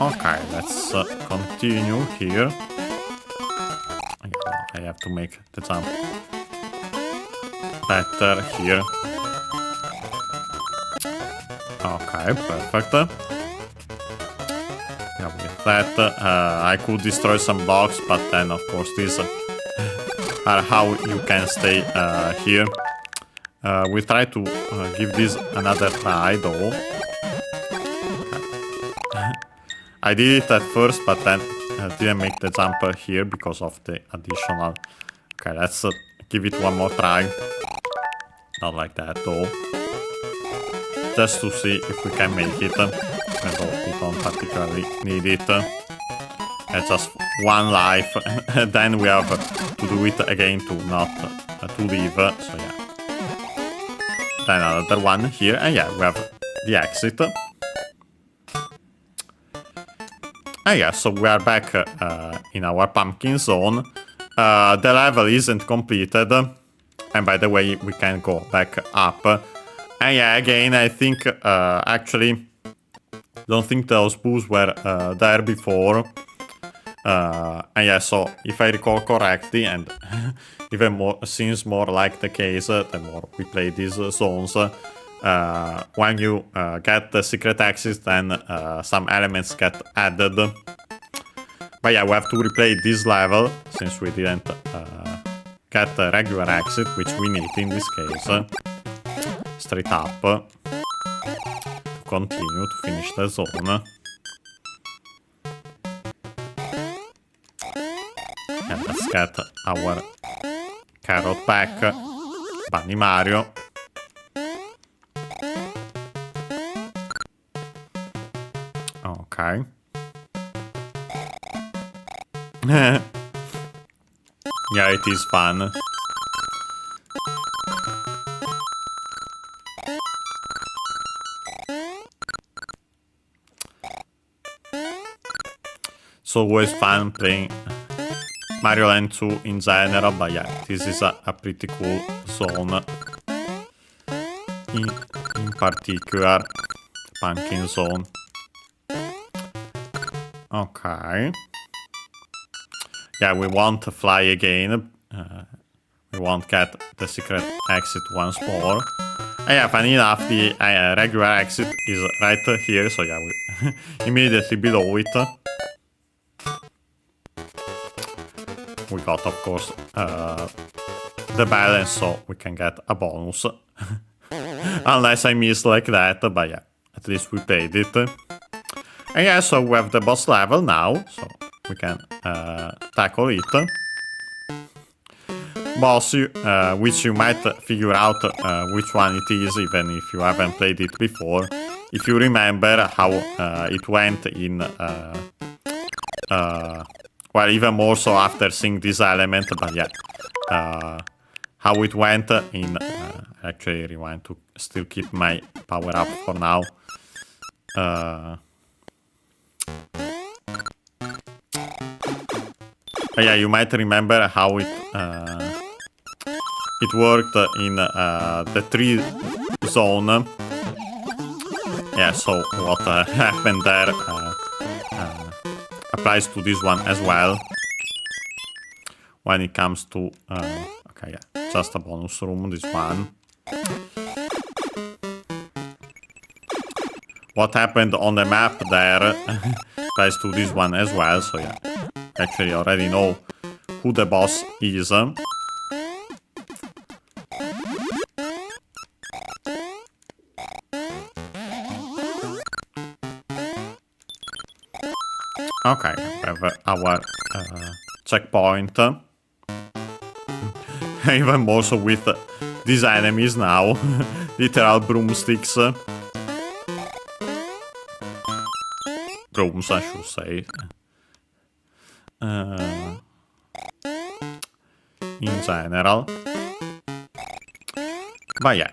Okay, let's continue here. I have to make the jump better here. Okay, perfect. Yeah, with that, I could destroy some blocks, but then, of course, these are how you can stay here. We'll try to give this another try, though. Okay. I did it at first, but then didn't make the jump here because of the additional... Okay, let's give it one more try. Not like that, though. Just to see if we can make it, although we don't particularly need it. Just one life, and then we have to do it again to not to leave. So yeah. Then another one here, and yeah, we have the exit. And yeah, so we are back in our pumpkin zone. The level isn't completed, and by the way, we can go back up. And yeah, again, I think, actually, don't think those boos were there before. And yeah, so if I recall correctly, and even more, seems more like the case the more we play these zones, when you get the secret exit, then some elements get added. But yeah, we have to replay this level, since we didn't get the regular exit, which we need in this case. Straight up to continue to finish the zone. And let's get our carrot back. Bunny Mario. Okay. Yeah, it is fun. It's always fun playing Mario Land 2 in general, but yeah, this is a pretty cool zone. In particular, Pumpkin Zone. Okay. Yeah, we won't fly again. We won't get the secret exit once more. And yeah, funny enough, the regular exit is right here, so yeah, we immediately below it. We got, of course, the balance, so we can get a bonus. Unless I miss like that, but yeah, at least we paid it. And yeah, so we have the boss level now, so we can tackle it. Boss, which you might figure out which one it is, even if you haven't played it before. If you remember how it went in... well, even more so after seeing this element, but yeah. How it went in... actually, rewind to still keep my power up for now. Yeah, you might remember how it worked in the 3 zone. Yeah, so what happened there applies to this one as well. When it comes to... okay, yeah, just a bonus room, this one. What happened on the map there applies to this one as well, so yeah. Actually, I already know who the boss is. Okay, we have our checkpoint. Even more so with these enemies now. Literal broomsticks. Brooms, I should say. In general. But yeah,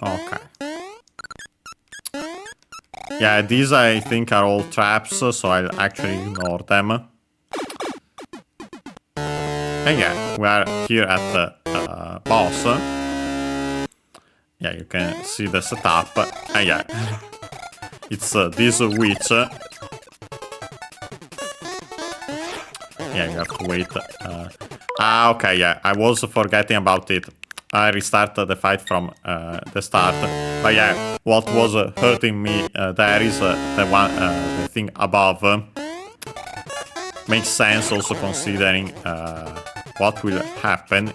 okay. Yeah, these I think are all traps, so I'll actually ignore them. And yeah, we are here at the boss. Yeah, you can see the setup. And yeah, it's this witch. Yeah, you have to wait. Okay, yeah, I was forgetting about it. I restarted the fight from the start. But yeah, what was hurting me there is the thing above. Makes sense also considering what will happen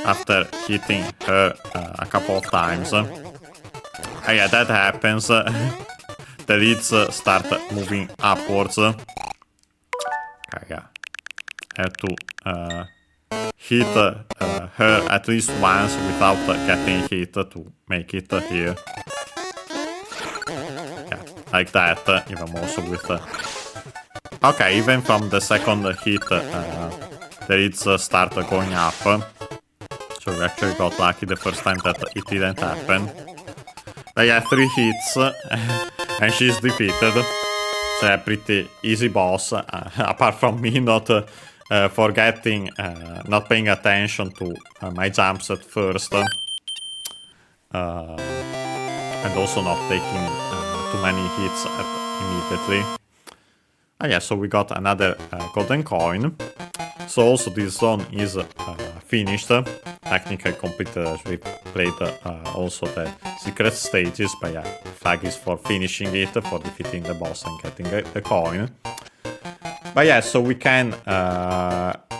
after hitting her a couple of times. Yeah, that happens. The leads start moving upwards. Okay, yeah. I have to hit her at least once without getting hit to make it here. Yeah, like that, even more so with... okay, even from the second hit, the leads start going up. So we actually got lucky the first time that it didn't happen. But yeah, 3 hits, and she's defeated. So yeah, pretty easy boss, apart from me not forgetting, not paying attention to my jumps at first. And also not taking too many hits immediately. Yeah, so we got another golden coin. So also this zone is finished. Technically completed as we played also the secret stages, but yeah, flag is for finishing it, for defeating the boss and getting the coin. But yeah, so we can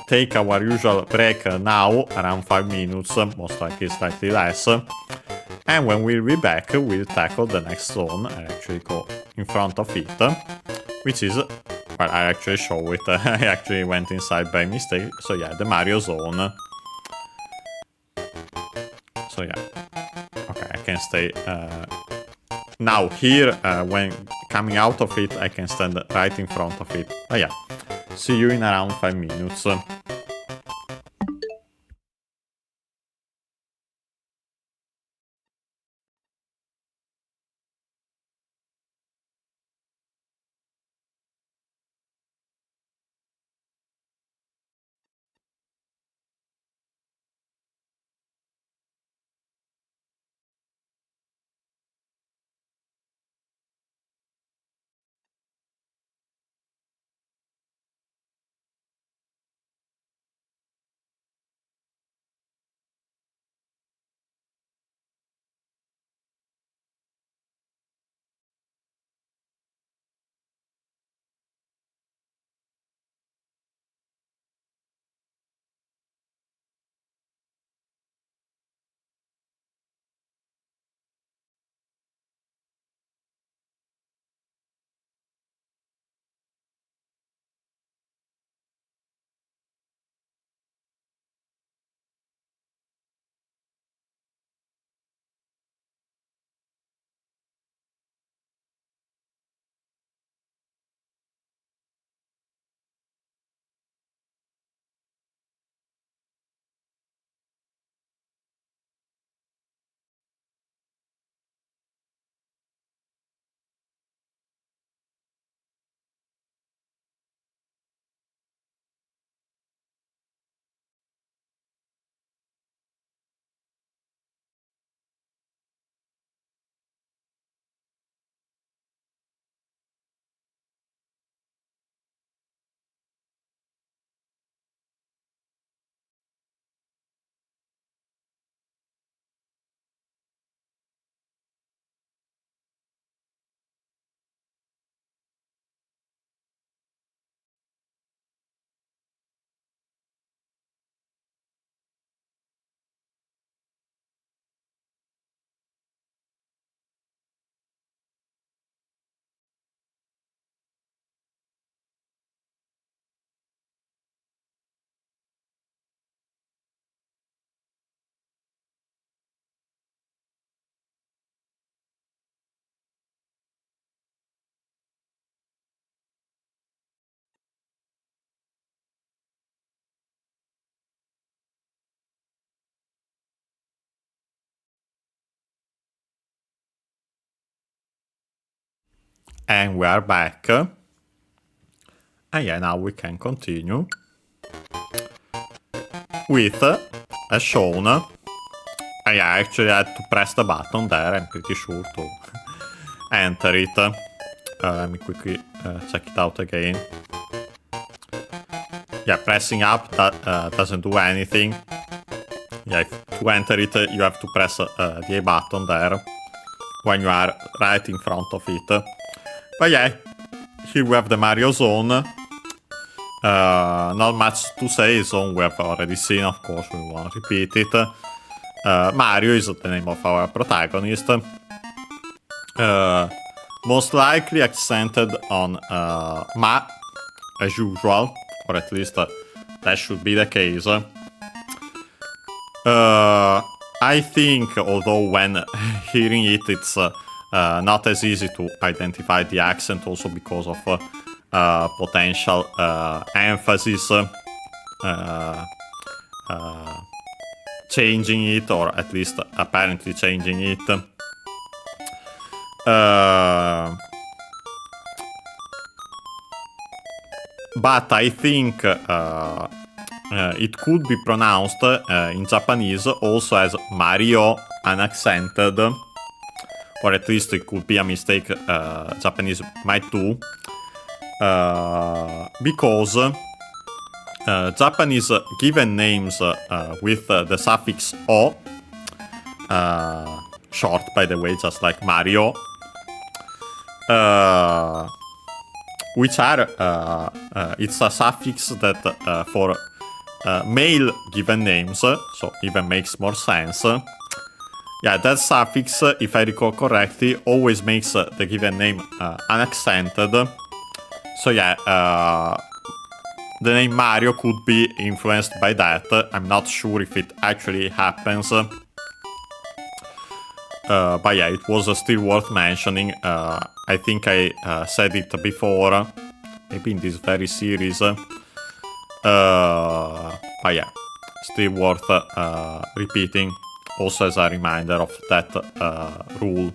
take our usual break now, around 5 minutes, most likely slightly less. And when we'll be back, we'll tackle the next zone. I actually go in front of it, which is... well, I actually show it. I actually went inside by mistake. So yeah, the Mario zone. So yeah. Okay, I can stay... now here, when coming out of it, I can stand right in front of it. But yeah, see you in around 5 minutes. And we are back. And yeah, now we can continue with, as shown, I actually had to press the button there, I'm pretty sure, to enter it. Let me quickly check it out again. Yeah, pressing up that doesn't do anything. Yeah, to enter it, you have to press the A button there when you are right in front of it. But yeah, here we have the Mario zone. Not much to say, zone we have already seen, of course, we won't repeat it. Mario is the name of our protagonist. Most likely accented on Ma, as usual, or at least that should be the case. I think, although when hearing it, it's not as easy to identify the accent, also because of potential emphasis changing it, or at least apparently changing it. But I think it could be pronounced in Japanese also as Mario unaccented, or at least it could be a mistake Japanese might do, because Japanese given names with the suffix O, short by the way, just like Mario, which are, it's a suffix that for male given names, so even makes more sense. Yeah, that suffix, if I recall correctly, always makes the given name unaccented. So yeah, the name Mario could be influenced by that. I'm not sure if it actually happens. But yeah, it was still worth mentioning. I think I said it before, maybe in this very series. But yeah, still worth repeating, also as a reminder of that rule.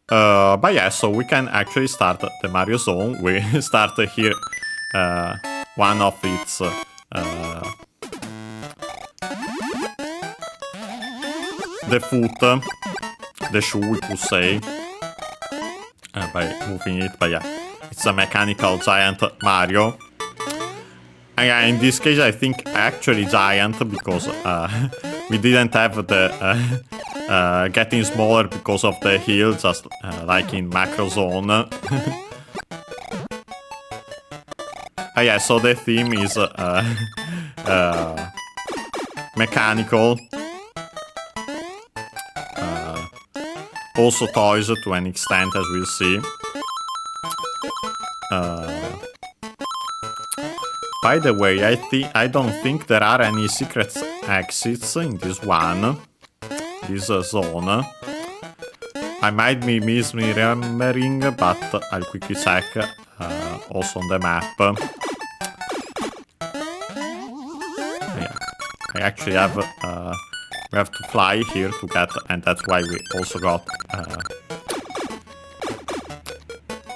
But yeah, so we can actually start the Mario Zone. We start here one of its the foot, the shoe we could say, by moving it. But yeah, it's a mechanical giant Mario. And yeah, in this case I think actually giant, because we didn't have the getting smaller because of the hill, just like in Macro Zone. Yeah, so the theme is mechanical. Also toys to an extent, as we'll see. By the way, I don't think there are any secret exits in this zone. I might be misremembering, but I'll quickly check also on the map. Yeah, I actually have we have to fly here to get, and that's why we also got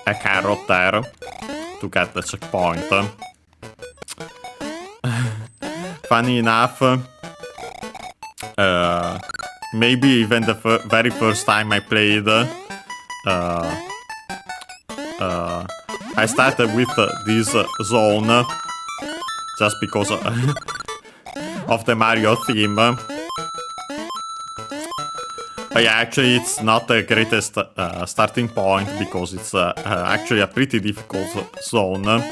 a carrot there to get the checkpoint. Funny enough, maybe even the very first time I played, I started with this zone just because of the Mario theme. But yeah, actually it's not the greatest starting point, because it's actually a pretty difficult zone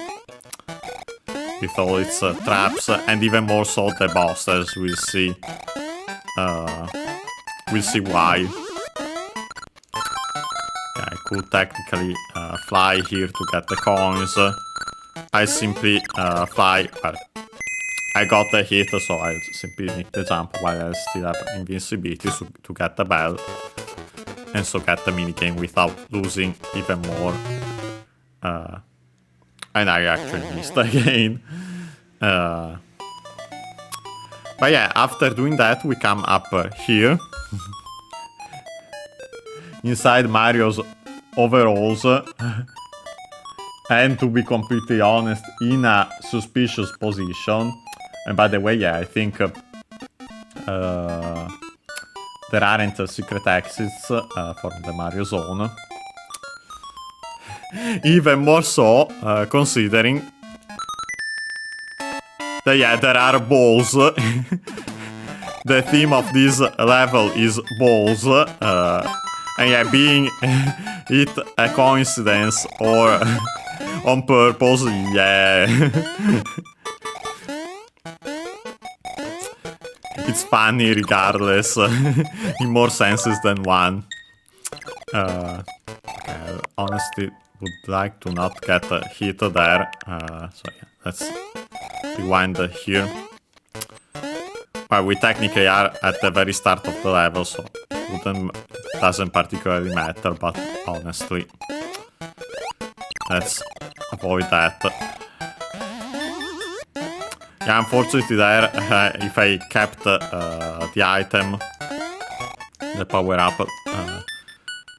with all its traps, and even more so the bosses. We'll see. We'll see why. Yeah, I could technically fly here to get the coins. I simply fly. Well, I got the hit, so I simply make the jump while I still have invincibility to get the bell, and so get the minigame without losing even more. And I actually missed again. But yeah, after doing that, we come up here. Inside Mario's overalls. And to be completely honest, in a suspicious position. And by the way, yeah, I think there aren't secret exits for the Mario zone. Even more so, considering that, yeah, there are balls. The theme of this level is balls. And yeah, being it a coincidence or on purpose, yeah. It's funny regardless, in more senses than one. Okay, honestly, would like to not get hit there. So yeah, let's rewind here. Well, we technically are at the very start of the level, so it doesn't particularly matter, but honestly, let's avoid that. Yeah, unfortunately there, if I kept the item, the power-up,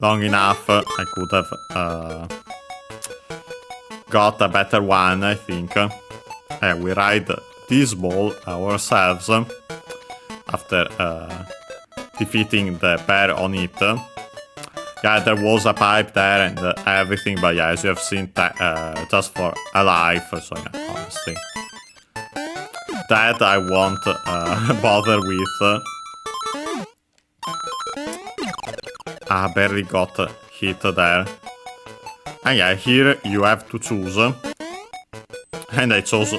long enough, I could have got a better one, I think. We ride this ball ourselves after defeating the bear on it. Yeah, there was a pipe there and everything, but yeah, as you have seen, just for a life, so yeah, honestly. That I won't bother with. I barely got hit there. And yeah, here you have to choose. And I chose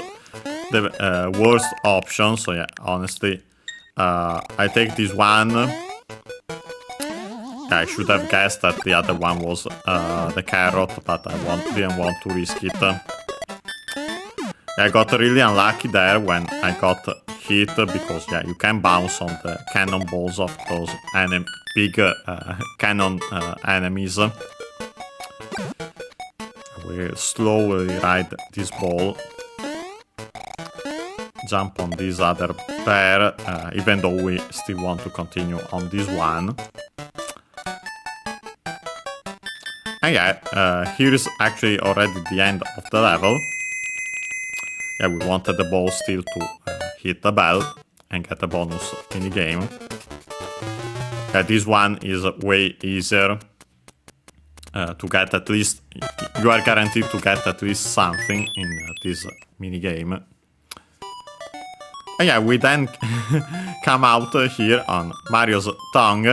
the worst option, so yeah, honestly. I take this one. I should have guessed that the other one was the carrot, but I didn't want to risk it. I got really unlucky there when I got hit, because yeah, you can bounce on the cannonballs of those big cannon enemies. We slowly ride this ball. Jump on this other bear, even though we still want to continue on this one. And yeah, here is actually already the end of the level. Yeah, we wanted the ball still to hit the bell and get a bonus in the game. Yeah, this one is way easier to get at least... You are guaranteed to get at least something in this minigame. And yeah, we then come out here on Mario's tongue.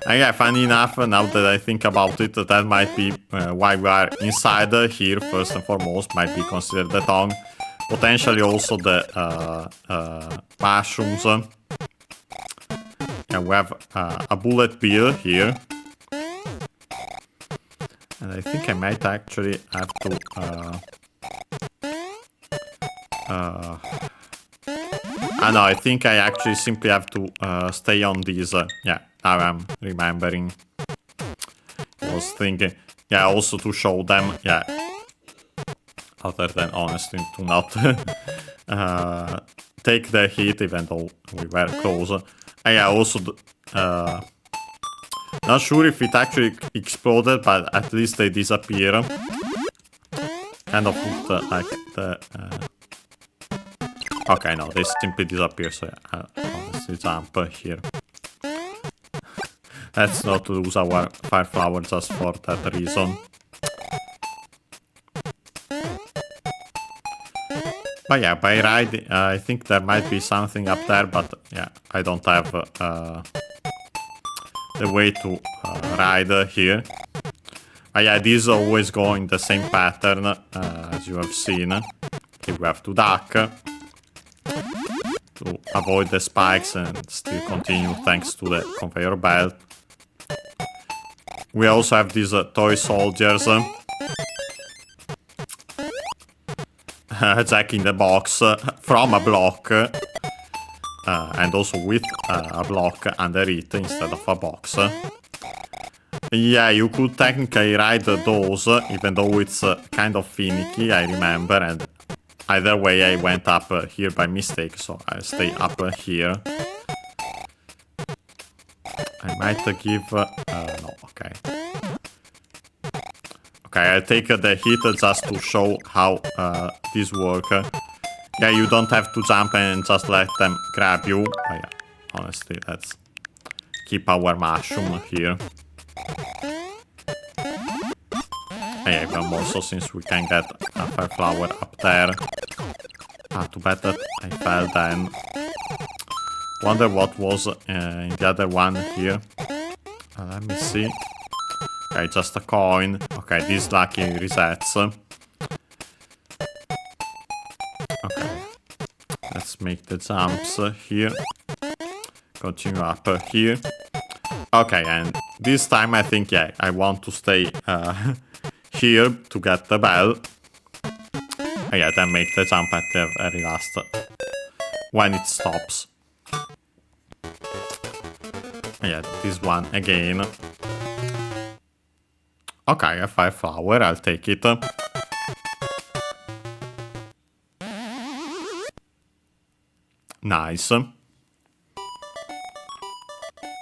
And yeah, funny enough, now that I think about it, that might be why we are inside here, first and foremost, might be considered the tongue. Potentially also the mushrooms. And we have a bullet bill here. And I think I might actually have to... no, I think I actually simply have to stay on these. Yeah, now I'm remembering. I was thinking, yeah, also to show them, yeah, other than honestly to not take the hit, even though we were close. And yeah, also, not sure if it actually exploded, but at least they disappear. Kind of put like the... Okay, no, they simply disappear, so yeah, honestly jump here. Let's not lose our fire flower just for that reason. But yeah, by riding, I think there might be something up there, but yeah, I don't have the way to ride here. But yeah, these always go in the same pattern, as you have seen. Okay, we have to duck to avoid the spikes and still continue thanks to the conveyor belt. We also have these toy soldiers checking the box from a block and also with a block under it instead of a box. Yeah, you could technically ride those, even though it's kind of finicky, I remember, and either way I went up here by mistake, so I'll stay up here. I might give... no, okay. Okay, I'll take the hit just to show how this works. Yeah, you don't have to jump and just let them grab you. Oh, yeah, honestly, let's keep our mushroom here. Yeah, even more so since we can get a fire flower up there. Ah, too bad that I fell then. Wonder what was in the other one here. Let me see. Okay, just a coin. Okay, this lucky resets. Okay. Let's make the jumps here. Continue up here. Okay, and this time I think, yeah, I want to stay here to get the bell. Oh, yeah, then make the jump at the very last when it stops. Oh, yeah, this one again. Okay, a fire flower, I'll take it. Nice. And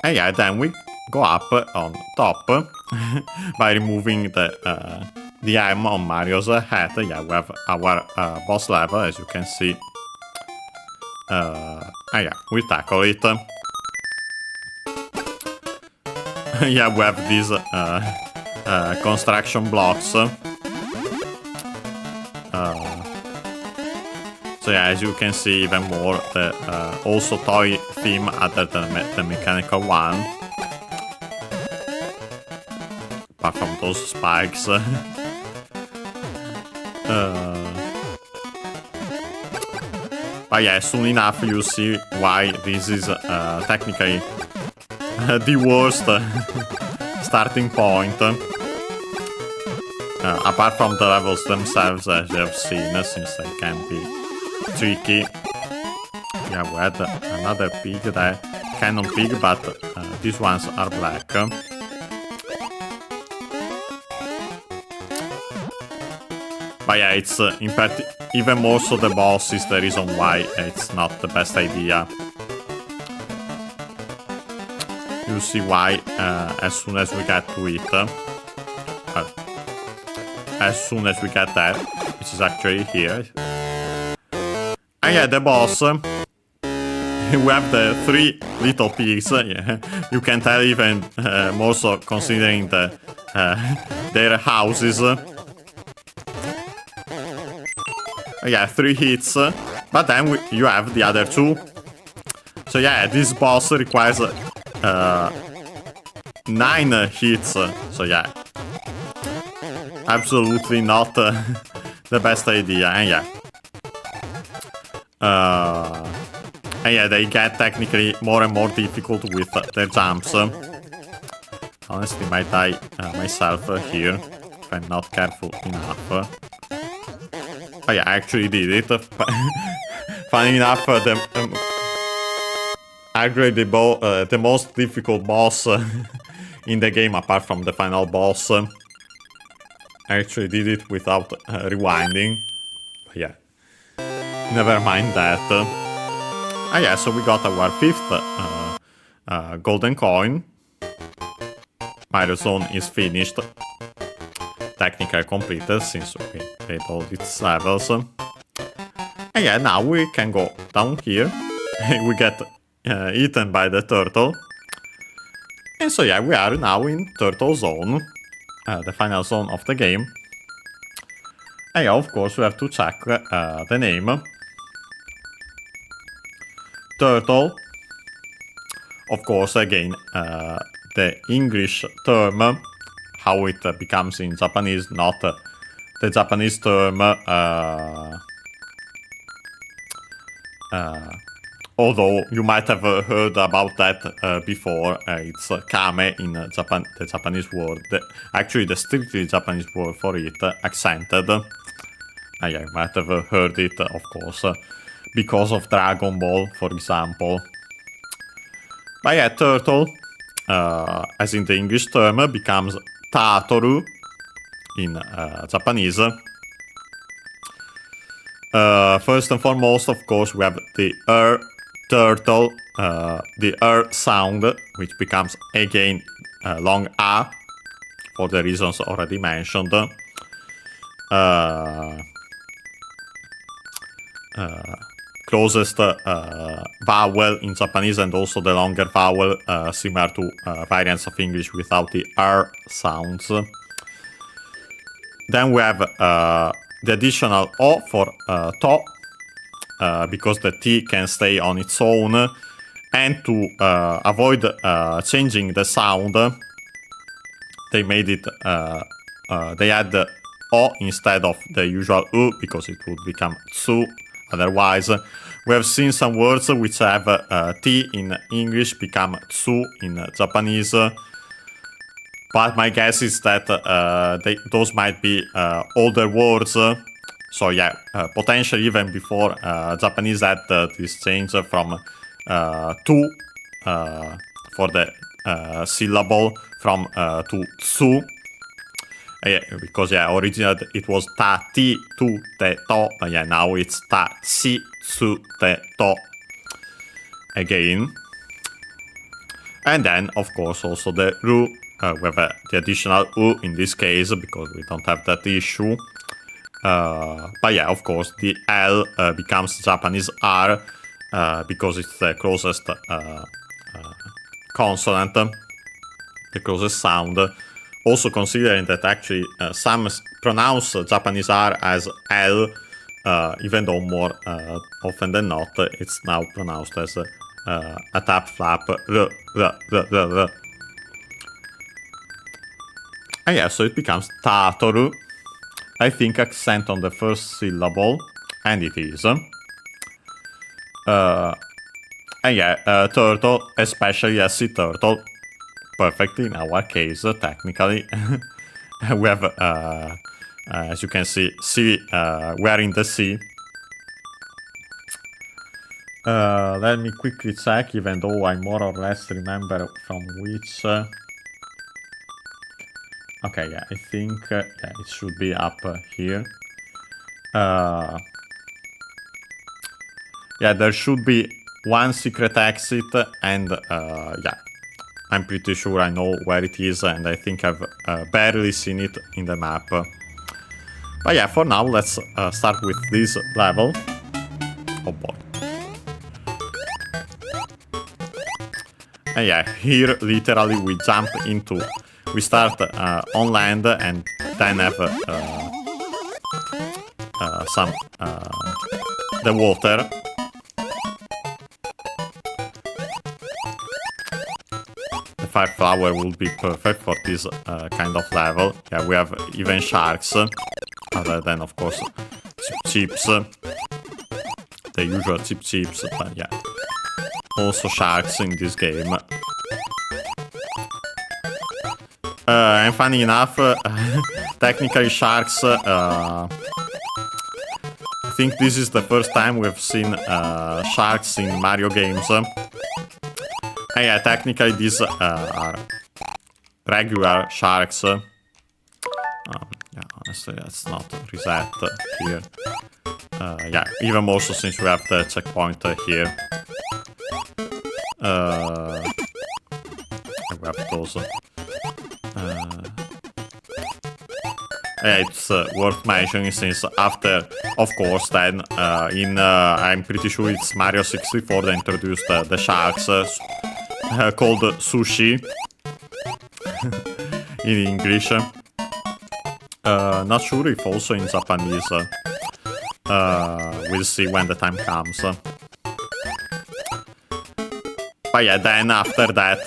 yeah, then we go up on top by removing the M on Mario's hat. Yeah, we have our boss level, as you can see. And yeah, we tackle it. Yeah, we have these construction blocks. So yeah, as you can see, even more the also toy theme other than the mechanical one. Apart from those spikes. But yeah, soon enough you see why this is technically the worst starting point. Apart from the levels themselves, as you have seen, since they can be tricky. Yeah, we had another pig there, cannon pig, but these ones are black. But yeah, it's even more so the boss is the reason why it's not the best idea. You see why as soon as we get to it. As soon as we get that, which is actually here. And yeah, the boss. We have the 3 little pigs. Yeah. You can tell even more so considering the their houses. Yeah, 3 hits. But then you have the other 2. So yeah, this boss requires 9 hits. So yeah. Absolutely not the best idea, and yeah. And yeah, they get technically more and more difficult with their jumps. Honestly, might die myself here if I'm not careful enough. Oh yeah, I actually did it. Funny enough, arguably the most difficult boss in the game, apart from the final boss. I actually did it without rewinding. But yeah, never mind that. Ah yeah, so we got our 5th golden coin. Mario Zone is finished. Technically completed since we played all its levels. And yeah, now we can go down here. We get eaten by the turtle. And so yeah, we are now in Turtle Zone. The final zone of the game. And yeah, of course, we have to check the name. Turtle. Of course, again, the English term, how it becomes in Japanese, not the Japanese term. Although you might have heard about that before, it's kame in the Japanese word. Actually, the strictly Japanese word for it, accented. Yeah, you might have heard it, of course, because of Dragon Ball, for example. But yeah, turtle, as in the English term, becomes Taatoru in Japanese. First and foremost, of course, we have the turtle the R sound, which becomes again long A for the reasons already mentioned. Closest vowel in Japanese, and also the longer vowel, similar to variants of English without the R sounds. Then we have the additional O for to, because the T can stay on its own, and to avoid changing the sound, they made it, they had the O instead of the usual U, because it would become tsu otherwise. We have seen some words which have T in English become tsu in Japanese, but my guess is that those might be older words. So yeah, potentially even before Japanese had this change from tu for the syllable from to tsu. Yeah, because yeah, originally it was ta ti tu te to, but yeah, now it's ta si su te to again. And then of course also the ru with the additional u in this case, because we don't have that issue. But yeah, of course the L becomes Japanese R because it's the closest consonant, the closest sound. Also considering that actually some pronounce Japanese R as L, even though more often than not it's now pronounced as a tap flap R, R, R, R. And yeah, so it becomes Tatoru. I think accent on the first syllable, and it is. And yeah, turtle, especially a sea turtle. Perfectly in our case, technically. We have, as you can see, sea, we're in the sea. Let me quickly check, even though I more or less remember from which. Okay, yeah, I think yeah, it should be up here. Yeah, there should be one secret exit, and yeah, I'm pretty sure I know where it is, and I think I've barely seen it in the map. But yeah, for now, let's start with this level. Oh boy. And yeah, here literally we jump into... We start on land and then have some... the water. The fire flower will be perfect for this kind of level. Yeah, we have even sharks, other than of course chips, the usual chips, but yeah, also sharks in this game. And funny enough, technically sharks, I think this is the first time we've seen sharks in Mario games. And yeah, technically these are regular sharks. Yeah, honestly, let's not reset here. Yeah, even more so since we have the checkpoint here. We have those. Yeah, it's worth mentioning since after, of course, then in I'm pretty sure it's Mario 64 that introduced the sharks called sushi in English. Not sure if also in Japanese. We'll see when the time comes. But yeah, then after that,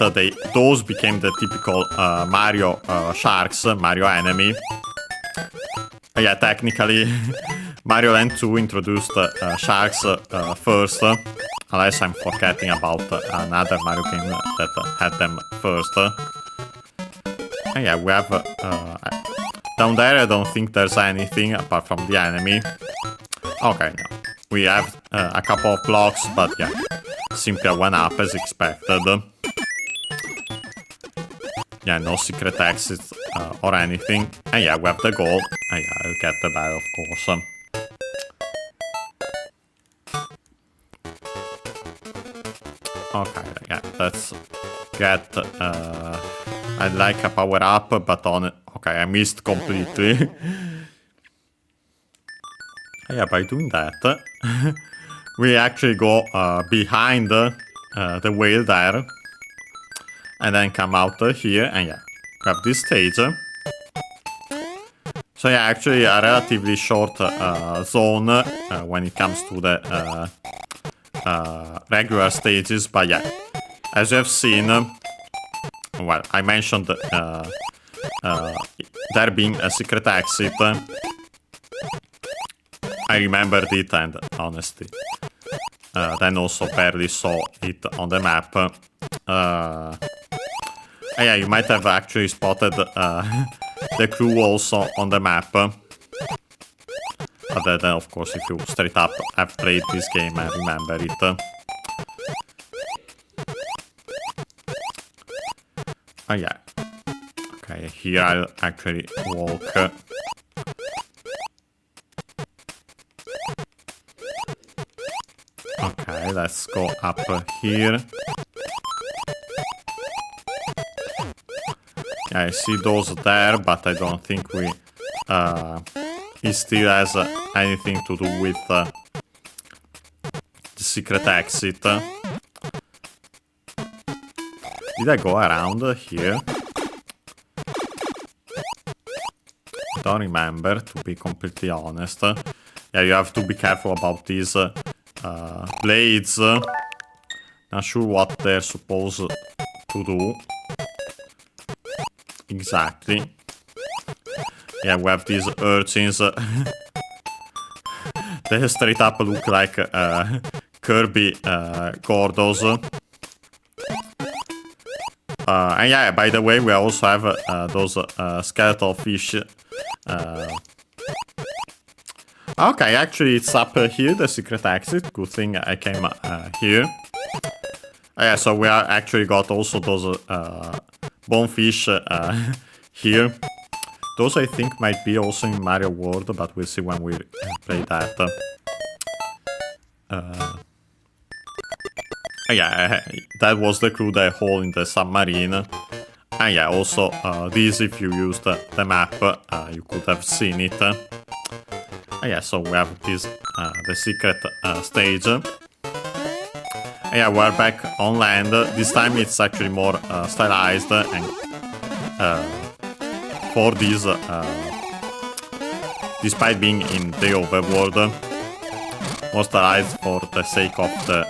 those became the typical Mario sharks, Mario enemy. Yeah, technically, Mario Land 2 introduced sharks first, unless I'm forgetting about another Mario game that had them first. And yeah, we have... down there, I don't think there's anything apart from the enemy. Okay, no. We have a couple of blocks, but yeah, simply a 1-up as expected. Yeah, no secret exits or anything. And yeah, we have the goal. And yeah, I'll get the bell, of course. Okay, yeah, let's get... I'd like a power up, but on... Okay, I missed completely. Yeah, by doing that, we actually go behind the whale there. And then come out here, and yeah, grab this stage. So yeah, actually a relatively short zone when it comes to the regular stages, but yeah, as you have seen, well, I mentioned there being a secret exit. I remembered it, and honestly, then also barely saw it on the map. Yeah, you might have actually spotted the crew also on the map. But then, of course, if you straight up have played this game and remember it. Oh yeah. Okay, here I'll actually walk. Okay, let's go up here. I see those there, but I don't think it still has anything to do with the secret exit. Did I go around here? I don't remember, to be completely honest. Yeah, you have to be careful about these blades. Not sure what they're supposed to do. Exactly. Yeah, we have these urchins. They straight up look like Kirby Gordos. And yeah, by the way, we also have those skeletal fish. Okay, actually it's up here, the secret exit. Good thing I came here. Yeah, so we are actually got also those bonefish here. Those I think might be also in Mario World, but we'll see when we play that. Yeah, that was the clue, the hole in the submarine. And yeah, also this, if you used the map, you could have seen it. Yeah, so we have this, the secret stage. Yeah, we're back on land. This time it's actually more stylized, and for this, despite being in the overworld, more stylized for the sake of the...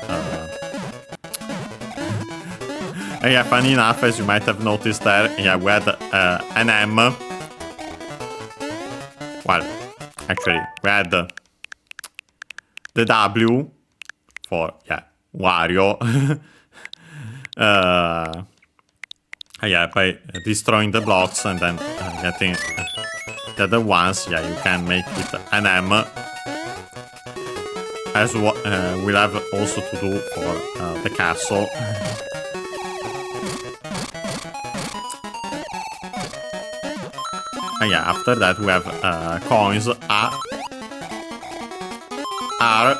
yeah, funny enough, as you might have noticed there, yeah, we had an M. Well, actually, we had the W for, yeah, Wario. Yeah, by destroying the blocks and then getting the other ones, yeah, you can make it an M. As we'll have also to do for the castle. And yeah, after that we have coins A, R.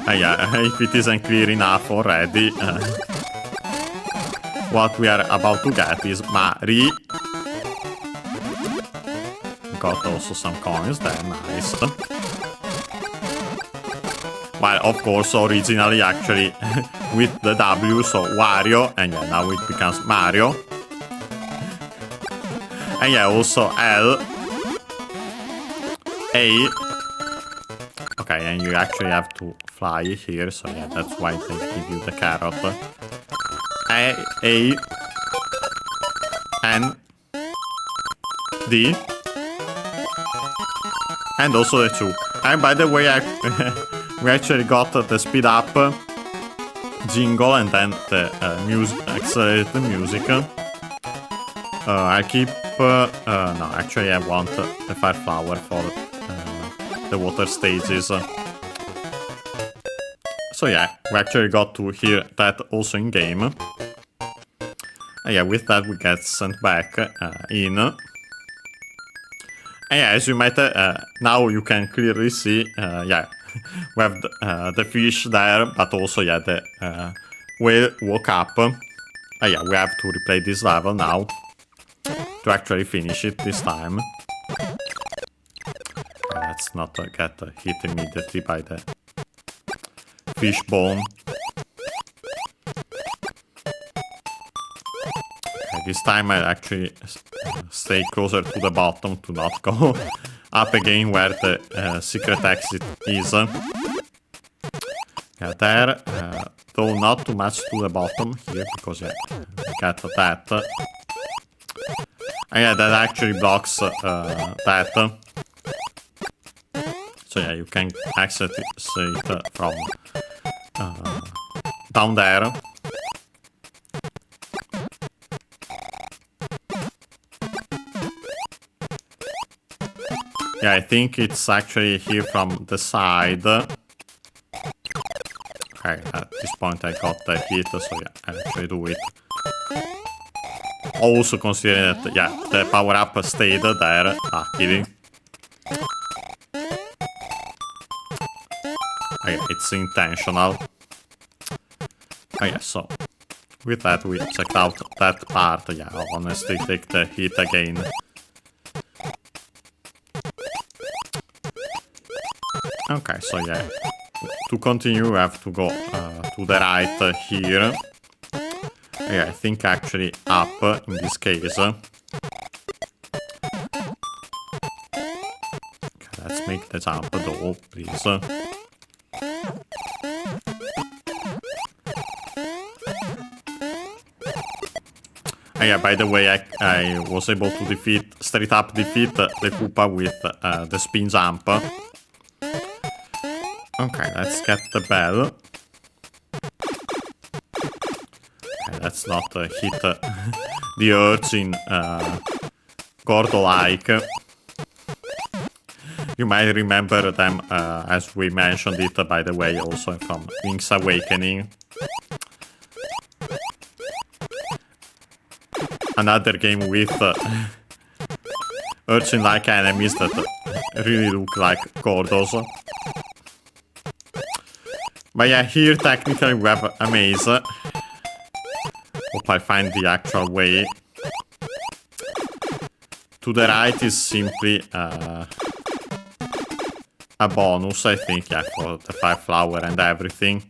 And yeah, if it isn't clear enough already, what we are about to get is Mari. Got also some coins there, nice. Well, of course, originally actually with the W, so Wario, and yeah, now it becomes Mario. And yeah, also L, A. Okay, and you actually have to fly here, so yeah, that's why they give you the carrot. A, N, D, and also the 2. And by the way, we actually got the speed up jingle and then the accelerated music. I keep... no, actually I want the fire flower for the water stages. So yeah, we actually got to hear that also in game. Yeah, with that we get sent back in. And yeah, as you might... now you can clearly see, yeah, we have the fish there, but also, yeah, the we woke up. Yeah, we have to replay this level now to actually finish it this time. Let's not get hit immediately by the fish bone. Okay, this time I actually stay closer to the bottom to not go up again where the secret exit is. Yeah, there, though not too much to the bottom here, because yeah, we get that. And yeah, that actually blocks that. So yeah, you can access it from down there. Yeah, I think it's actually here from the side. Okay, at this point I got the hit, so yeah, I actually do it. Also considering that, yeah, the power-up stayed there, luckily. Okay, it's intentional. Okay, so with that we checked out that part. Yeah, I'll honestly take the hit again. Okay, so yeah, to continue we have to go to the right here. Yeah, I think actually up in this case. Okay, let's make the jump though, please. Yeah, by the way, I was able to straight up defeat the Koopa with the spin jump. Okay, let's get the bell. Okay, let's not hit the urchin Gordo-like. You might remember them as we mentioned it, by the way, also from Link's Awakening. Another game with urchin-like enemies that really look like Gordos. But yeah, here technically we have a maze. Hope I find the actual way. To the right is simply a bonus, I think, yeah, for the 5 flower and everything.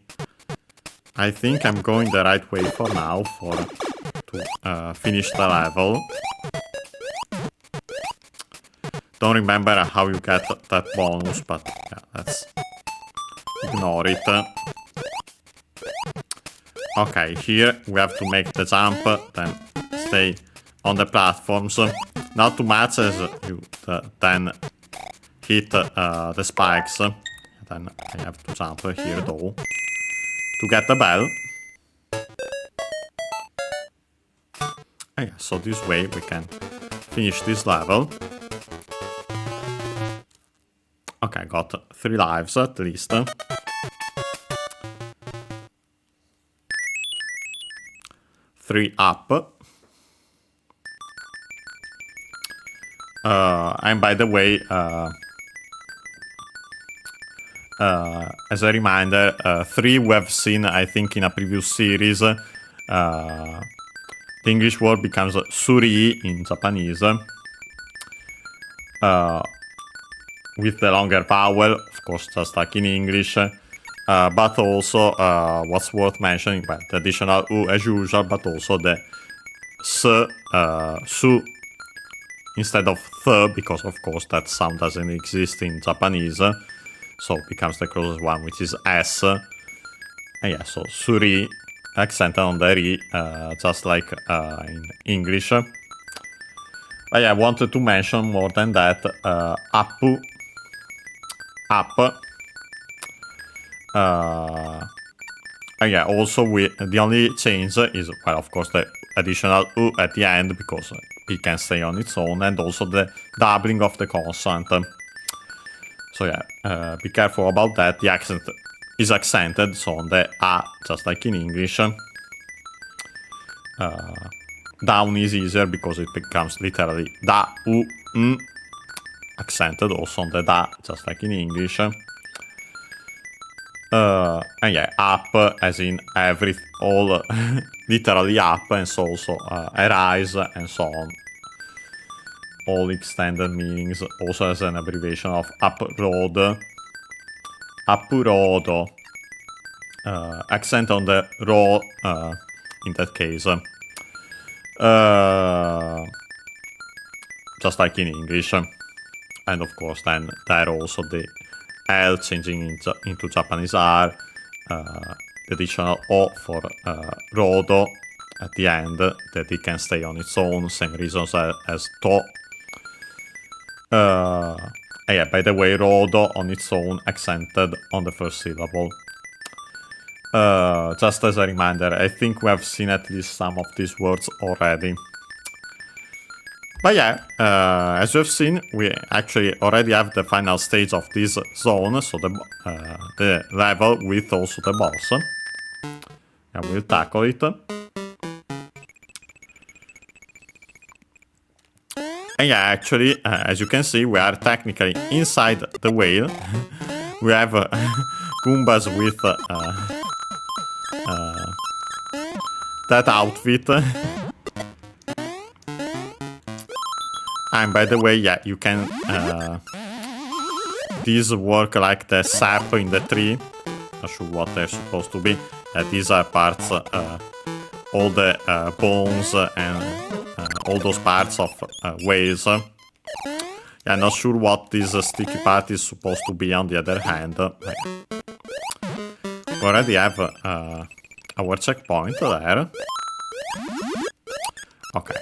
I think I'm going the right way for now to finish the level. Don't remember how you get that bonus, but yeah, let's ignore it. Okay, here we have to make the jump, then stay on the platforms. Not too much as you then hit the spikes. Then I have to jump here though to get the bell. Yeah, so this way we can finish this level. Okay, got 3 lives at least. 3 up. And by the way, as a reminder, 3 we have seen, I think, in a previous series. The English word becomes suri in Japanese. With the longer vowel, of course, just like in English. But also, what's worth mentioning, well, the additional u as usual, but also the su instead of th, because of course that sound doesn't exist in Japanese. So it becomes the closest one, which is s. And yeah, so suri, accented on the ri, just like in English. But yeah, I wanted to mention more than that, appu, up. Yeah, also the only change is, well, of course, the additional u at the end, because it can stay on its own, and also the doubling of the consonant. So yeah, be careful about that. The accent is accented, so on the a, just like in English. Down is easier because it becomes literally da, u, n, accented also on the da, just like in English. And yeah, up as in all literally up, and so also arise and so on. All extended meanings, also as an abbreviation of uproad. Uprodo. Accent on the ro in that case. Just like in English. And of course then there also the L changing into Japanese R, the additional O for Rodo at the end, that it can stay on its own, same reasons as To. Yeah, by the way, Rodo on its own accented on the first syllable. Just as a reminder, I think we have seen at least some of these words already. But yeah, as you have seen, we actually already have the final stage of this zone, so the level with also the boss. And we'll tackle it. And yeah, actually, as you can see, we are technically inside the whale. We have Goombas with that outfit. And by the way, yeah, you can... these work like the sap in the tree. Not sure what they're supposed to be. These are parts, all the bones and all those parts of whales. Yeah, not sure what this sticky part is supposed to be on the other hand. We already have our checkpoint there. Okay.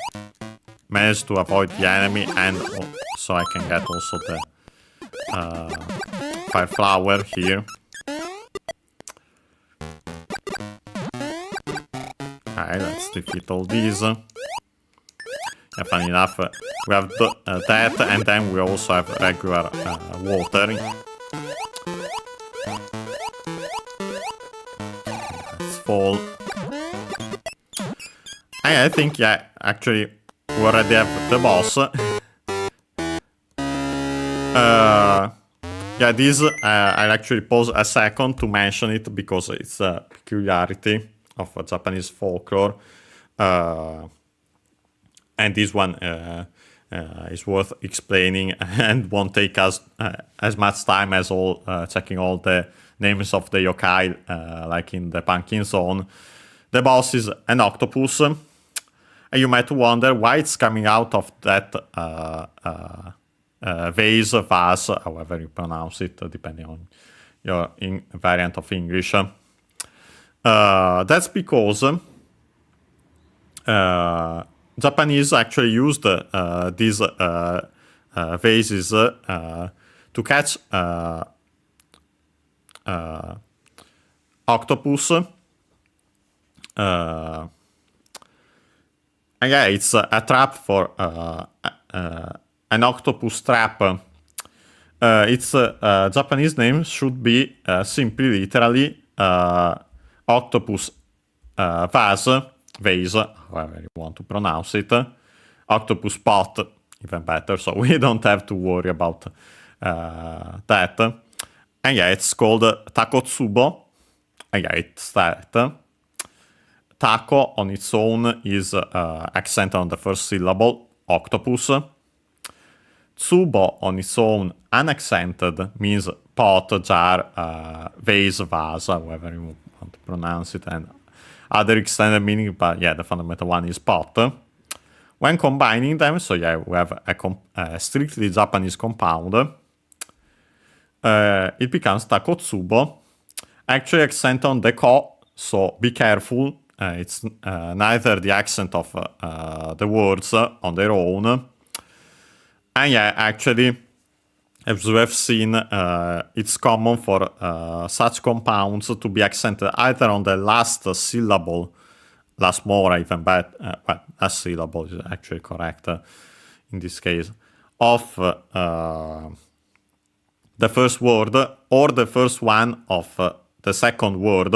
Managed to avoid the enemy, and so I can get also the fire flower here. Alright, let's defeat all these. Yeah, funny enough, we have that, and then we also have regular water. Let's fall. And I think, yeah, actually, we already have the boss. Yeah, this I'll actually pause a second to mention it because it's a peculiarity of Japanese folklore. And this one is worth explaining and won't take us as much time as checking all the names of the yokai, like in the Pumpkin Zone. The boss is an octopus. And you might wonder why it's coming out of that vase, however you pronounce it, depending on your variant of English. That's because Japanese actually used these vases to catch octopus. And yeah, it's a trap for an octopus trap. Its Japanese name should be simply, literally, octopus vase, however you want to pronounce it. Octopus pot, even better, so we don't have to worry about that. And yeah, it's called takotsubo. And yeah, it's that. Taco on its own is accent on the first syllable, octopus. Tsubo on its own, unaccented, means pot, jar, vase, vase, however you want to pronounce it, and other extended meaning, but yeah, the fundamental one is pot. When combining them, so yeah, we have a strictly Japanese compound, it becomes takotsubo. Actually accent on the ko, so be careful. It's neither the accent of the words on their own. And yeah, actually, as we have seen, it's common for such compounds to be accented either on the last syllable, last more, even better, well, last syllable is actually correct in this case, of the first word, or the first one of the second word.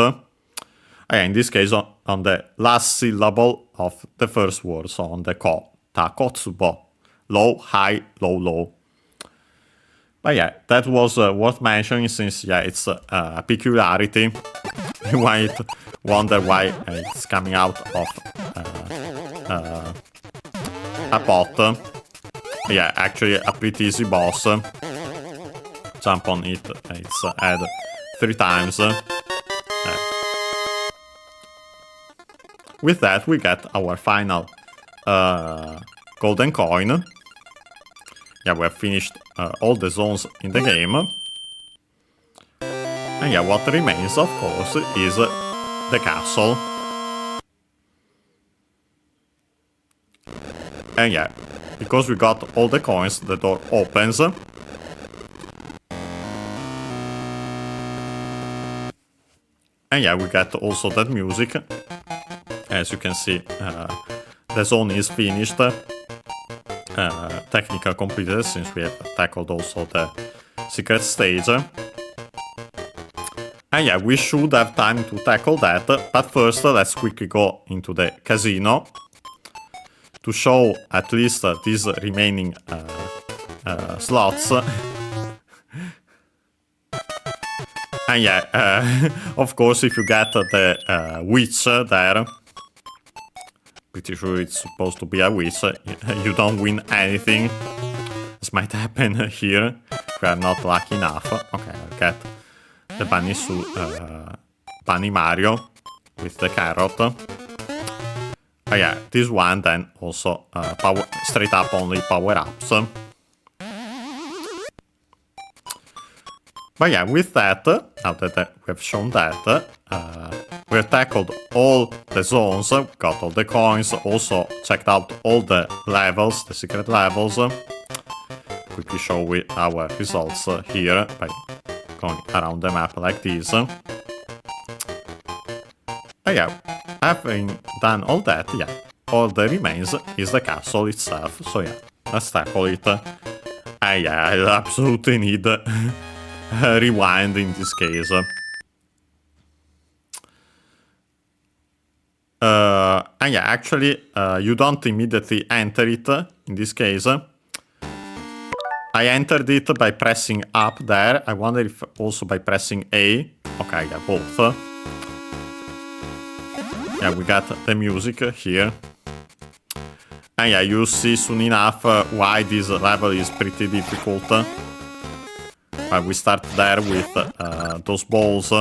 In this case, on the last syllable of the first word, so on the ko, takotsubo, low, high, low, low. But yeah, that was worth mentioning since, yeah, it's a peculiarity. You might wonder why it's coming out of a pot. Yeah, actually a pretty easy boss. Jump on it, it's head 3 times. With that, we get our final golden coin. Yeah, we have finished all the zones in the game. And yeah, what remains, of course, is the castle. And yeah, because we got all the coins, the door opens. And yeah, we get also that music. As you can see, the zone is finished. Technical completed, since we have tackled also the secret stage. And yeah, we should have time to tackle that, but first let's quickly go into the casino to show at least these remaining slots. And yeah, of course, if you get the witch there, pretty sure it's supposed to be a witch, you don't win anything. This might happen here if we are not lucky enough. Okay, I'll get the bunny bunny Mario with the carrot. Oh yeah, this one then also straight up only power-ups. But yeah, with that, now that we have shown that, we have tackled all the zones, got all the coins, also checked out all the levels, the secret levels. Quickly show our results here by going around the map like this. But yeah, having done all that, yeah, all that remains is the castle itself. So yeah, let's tackle it. Yeah, I absolutely need rewind in this case. And yeah, actually, you don't immediately enter it in this case. I entered it by pressing up there. I wonder if also by pressing A. Okay, yeah, both. Yeah, we got the music here. And yeah, you see soon enough why this level is pretty difficult. We start there with those balls,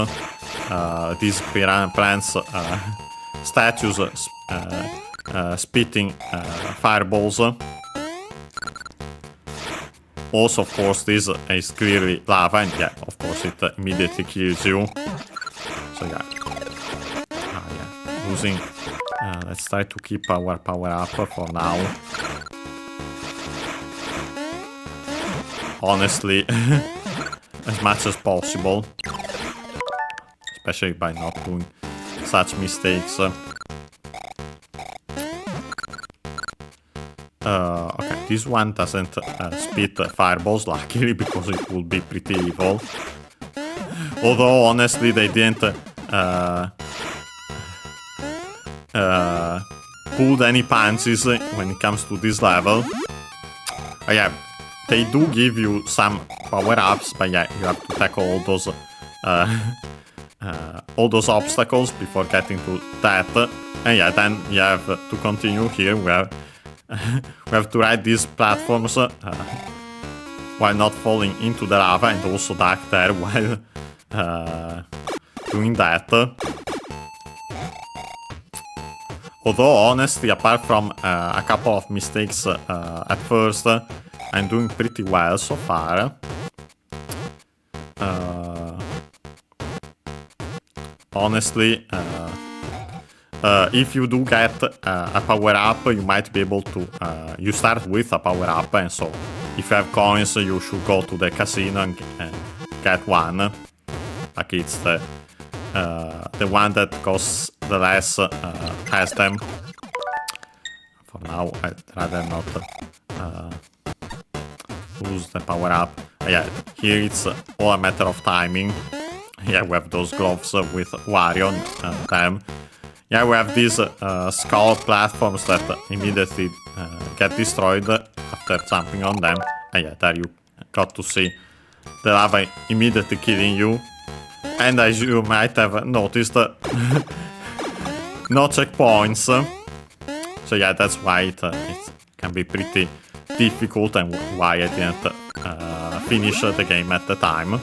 these plants, statues spitting fireballs. Also, of course, this is clearly lava, and yeah, of course, it immediately kills you. So yeah, losing. Let's try to keep our power up for now. Honestly, as much as possible, especially by not doing such mistakes. Okay, this one doesn't spit fireballs, luckily, because it would be pretty evil. Although, honestly, they didn't pull any punches when it comes to this level. Yeah, they do give you some power-ups, but yeah, you have to tackle all those obstacles before getting to that. And yeah, then you have to continue here where we have to ride these platforms while not falling into the lava, and also duck there while doing that. Although, honestly, apart from a couple of mistakes at first, I'm doing pretty well so far. Honestly, if you do get a power-up, you might be able to... you start with a power-up, and so if you have coins, you should go to the casino and get one. Like it's the one that costs the less has them. For now, I'd rather not lose the power-up. Yeah, here it's all a matter of timing. Yeah, we have those gloves with Wario on them. Yeah, we have these skull platforms that immediately get destroyed after jumping on them. And yeah, there you got to see the lava immediately killing you. And as you might have noticed, no checkpoints. So yeah, that's why it can be pretty difficult and why I didn't finish the game at the time.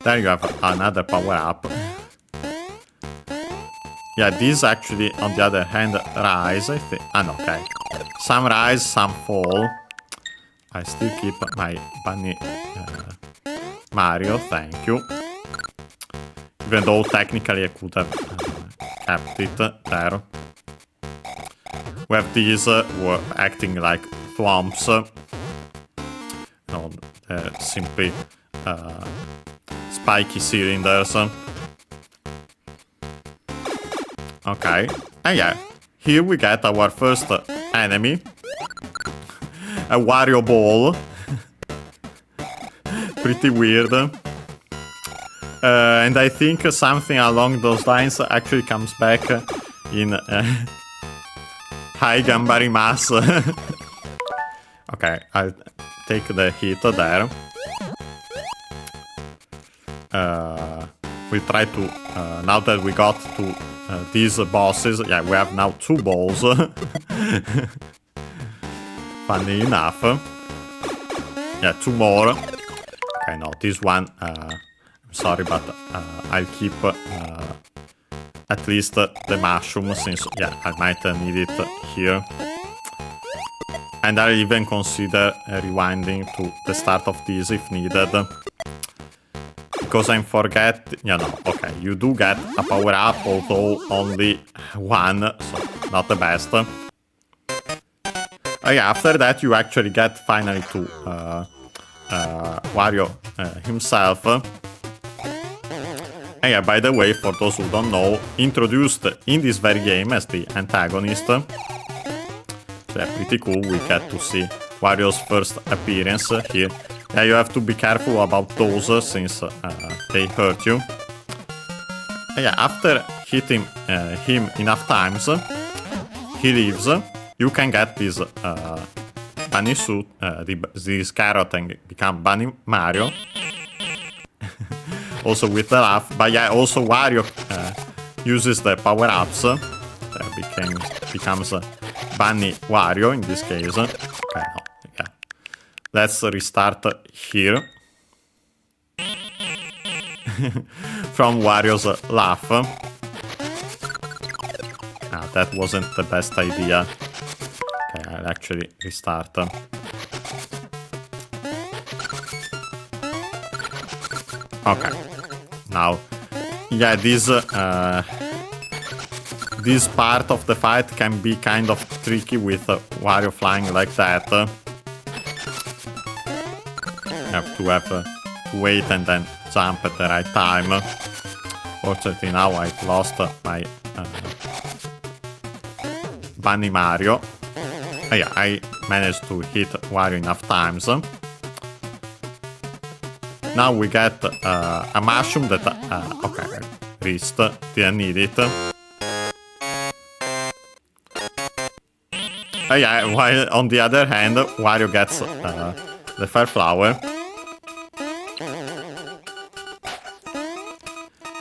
There you have another power-up. Yeah, these actually, on the other hand, rise, I think. Ah, no, okay. Some rise, some fall. I still keep my bunny Mario, thank you. Even though technically I could have kept it there. We have these were acting like thwomps. No, they're simply spiky cylinders. Okay, and yeah, here we get our first enemy. A Wario ball. Pretty weird. And I think something along those lines actually comes back in Hi Gambarimasu. Okay, I'll take the hit there. We'll try to, now that we got to these bosses, yeah, we have now 2 balls. Funny enough. Yeah, 2 more. Okay, no, this one, I'm sorry, but I'll keep at least the mushroom, since, yeah, I might need it here. And I'll even consider rewinding to the start of this if needed. Because I'm forgetting, yeah, no, okay, you do get a power-up, although only 1, so not the best. Yeah, after that you actually get finally to Wario himself. And yeah, by the way, for those who don't know, introduced in this very game as the antagonist. So yeah, pretty cool, we get to see Wario's first appearance here. Yeah, you have to be careful about those since they hurt you. Yeah, after hitting him enough times, he leaves. You can get this bunny suit, this carrot, and become Bunny Mario. Also with the laugh, but yeah, also Wario uses the power-ups. Becomes Bunny Wario in this case. Okay, no, yeah. Let's restart here. From Wario's laugh. Ah, that wasn't the best idea. Okay, I'll actually restart. Okay. Now, yeah, this part of the fight can be kind of tricky with Wario flying like that. You have to wait and then jump at the right time. Fortunately now I've lost my Bunny Mario. Yeah, I managed to hit Wario enough times. Now we get a mushroom that, okay, reached, didn't need it. Yeah, while on the other hand, Wario gets the fire flower.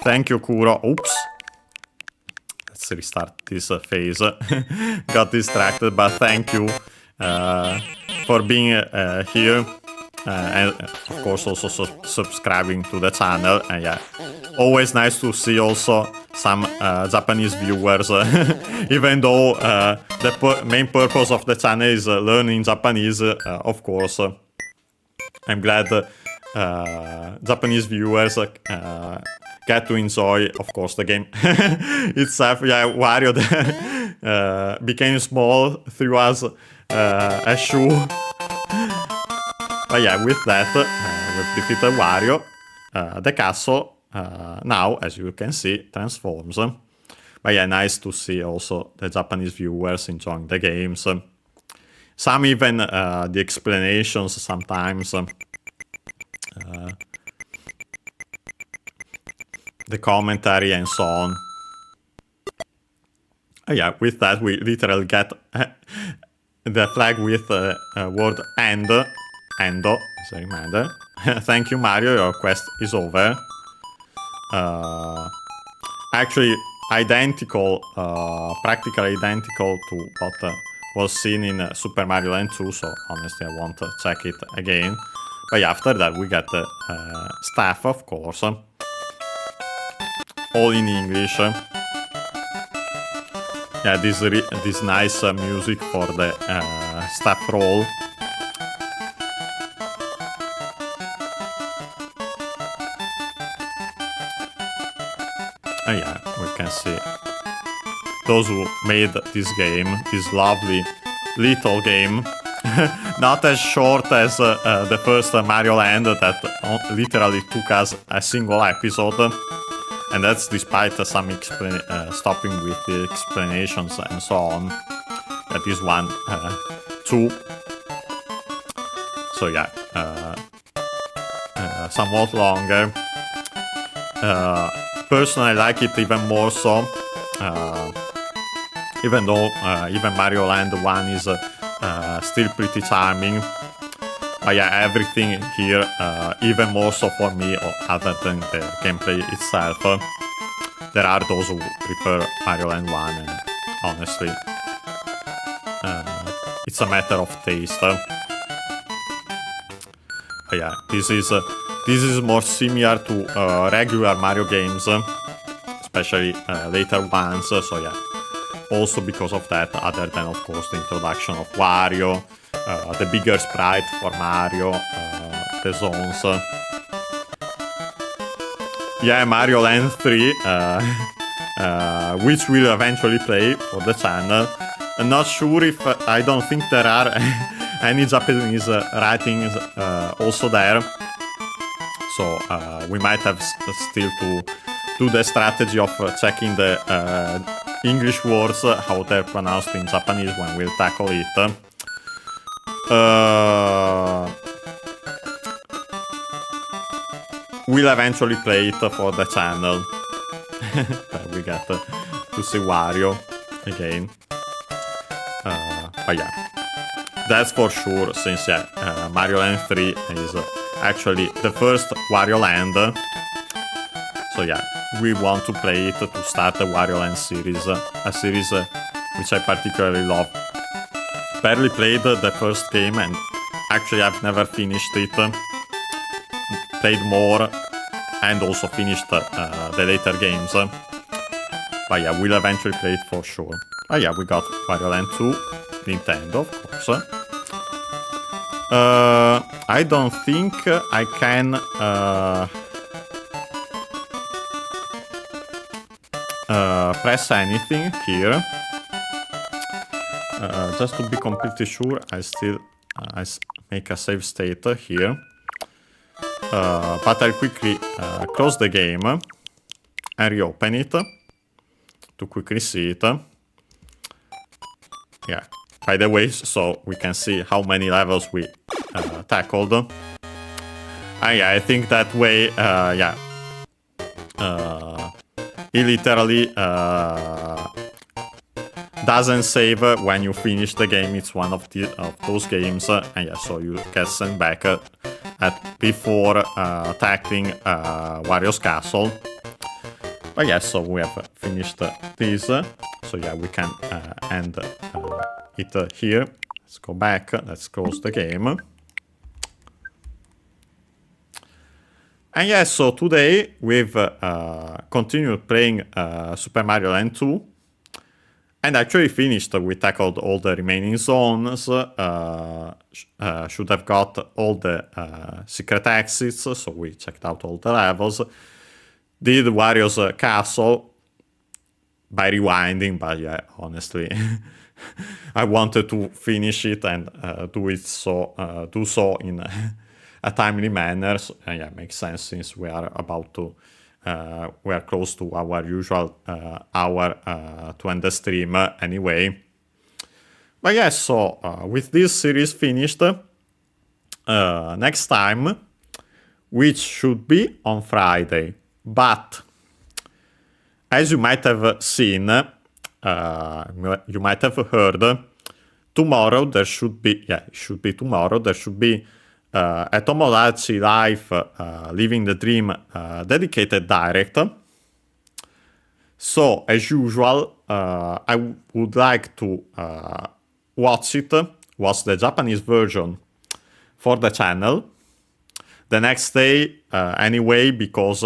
Thank you, Kuro. Oops. Let's restart this phase. Got distracted, but thank you for being here. And of course also subscribing to the channel. And yeah, always nice to see also some Japanese viewers. Even though the main purpose of the channel is learning Japanese, of course. I'm glad Japanese viewers get to enjoy, of course, the game itself. Yeah, Wario became small, threw us a shoe. But yeah, with that, we've defeated Wario. The castle now, as you can see, transforms. But yeah, nice to see also the Japanese viewers enjoying the games. Some even the explanations sometimes. The commentary and so on. Yeah, with that we literally get the flag with word end. Endo, as a reminder. Thank you, Mario. Your quest is over. Actually, identical, practically identical to what was seen in Super Mario Land 2. So honestly, I won't check it again. But yeah, after that, we get the staff, of course. All in English. Yeah, this nice music for the staff roll. Yeah, we can see those who made this game, this lovely little game. Not as short as the first Mario Land that literally took us a single episode. And that's despite some stopping with the explanations and so on. That is one, two. So yeah, somewhat longer. Personally, I like it even more so. Even though even Mario Land 1 is still pretty charming. But yeah, everything here, even more so for me, other than the gameplay itself. There are those who prefer Mario Land 1, and honestly, it's a matter of taste. But yeah, this is more similar to regular Mario games, especially later ones. So yeah, also because of that, other than of course the introduction of Wario. The bigger sprite for Mario, the zones. Yeah, Mario Land 3, which we'll eventually play for the channel. I'm not sure if, I don't think there are any Japanese writings also there. So we might have still to do the strategy of checking the English words, how they're pronounced in Japanese when we'll tackle it. We'll eventually play it for the channel. We get to see Wario again. But yeah, that's for sure, since yeah, Mario Land 3 is actually the first Wario Land. So yeah, we want to play it to start the Wario Land series, a series which I particularly love. Barely played the first game, and actually I've never finished it. Played more and also finished the later games. But yeah, we'll eventually play it for sure. Oh yeah, we got Wario Land 2, Nintendo, of course. I don't think I can press anything here. Just to be completely sure, I make a save state here. But I'll quickly close the game and reopen it to quickly see it. Yeah, by the way, so we can see how many levels we tackled. Yeah, I think that way, yeah, it literally doesn't save when you finish the game. It's one of those games, and yeah, so you get sent back before tackling Wario's castle. But yeah, so we have finished this. So yeah, we can end it here. Let's go back. Let's close the game. And yeah, so today we've continued playing Super Mario Land 2. And actually finished. We tackled all the remaining zones. Should have got all the secret exits. So we checked out all the levels. Did Wario's castle by rewinding, but yeah, honestly, I wanted to finish it and do so in a timely manner. So, yeah, makes sense since we are about to. We are close to our usual hour to end the stream anyway. But yeah, so with this series finished, next time, which should be on Friday. But as you might have seen, you might have heard, tomorrow there should be, tomorrow there should be a Tomodachi Life Living the Dream dedicated direct. So, as usual, I would like to watch the Japanese version for the channel the next day anyway, because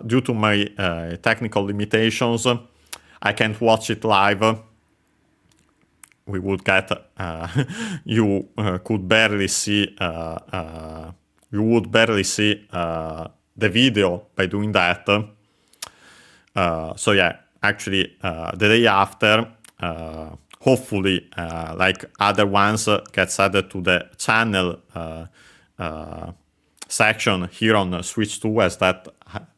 due to my technical limitations, I can't watch it live. We would get, you could barely see, you would barely see the video by doing that. So yeah, actually the day after, hopefully like other ones gets added to the channel section here on Switch 2, as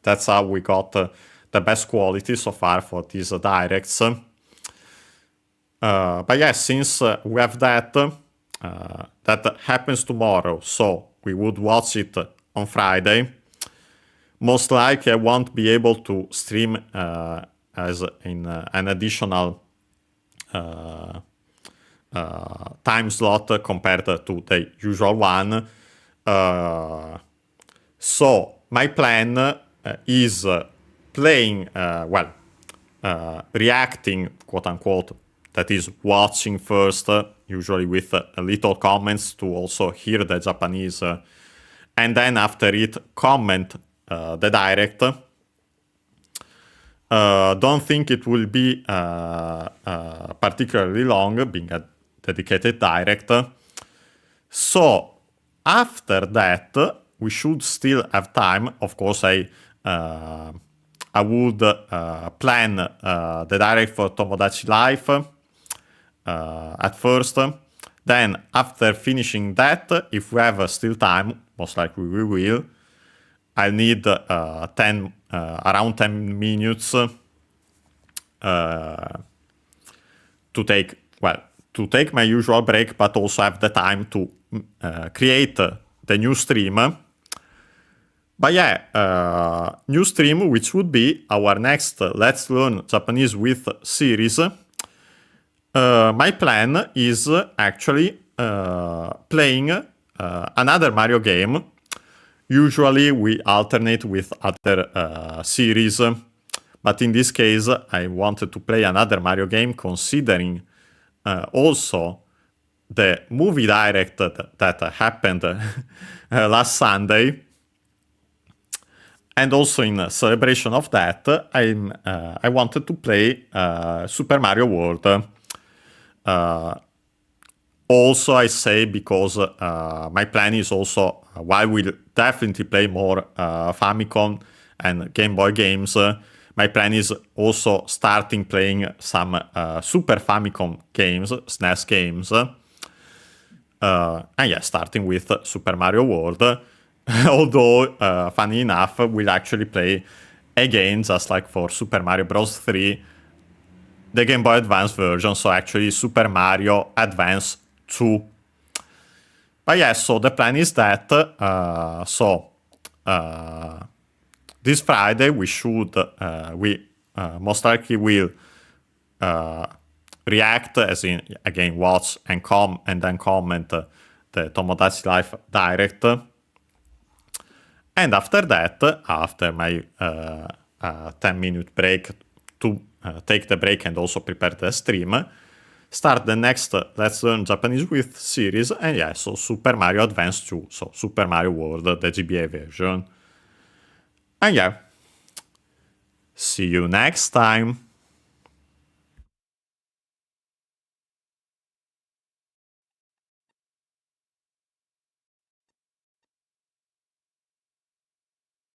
that's how we got the best quality so far for these directs. But yeah, since we have that, that happens tomorrow, so we would watch it on Friday. Most likely I won't be able to stream as in an additional time slot compared to the usual one. So my plan is playing, reacting, quote unquote, that is watching first, usually with little comments to also hear the Japanese, and then after it comment the direct. Don't think it will be particularly long, being a dedicated direct. So after that, we should still have time. Of course, I would plan the direct for Tomodachi Life at first. Then, after finishing that, if we have still time, most likely we will, I'll need around 10 minutes to take my usual break, but also have the time to create the new stream. But yeah, new stream, which would be our next Let's Learn Japanese with series. My plan is actually playing another Mario game. Usually we alternate with other series, but in this case I wanted to play another Mario game, considering also the movie direct that happened last Sunday. And also in celebration of that, I wanted to play Super Mario World. Also, I say because my plan is also, while we'll definitely play more Famicom and Game Boy games, my plan is also starting playing some Super Famicom games, SNES games. And yeah, starting with Super Mario World. Although, funny enough, we'll actually play again, just like for Super Mario Bros. 3, the Game Boy Advance version, so actually Super Mario Advance 2. But yeah, so the plan is that, this Friday we should, most likely will react, as in, again, watch and then comment the Tomodachi Life Direct. And after that, after my 10-minute break to take the break and also prepare the stream, start the next Let's Learn Japanese with series, and yeah, so Super Mario Advance 2, so Super Mario World, the GBA version. And yeah, see you next time!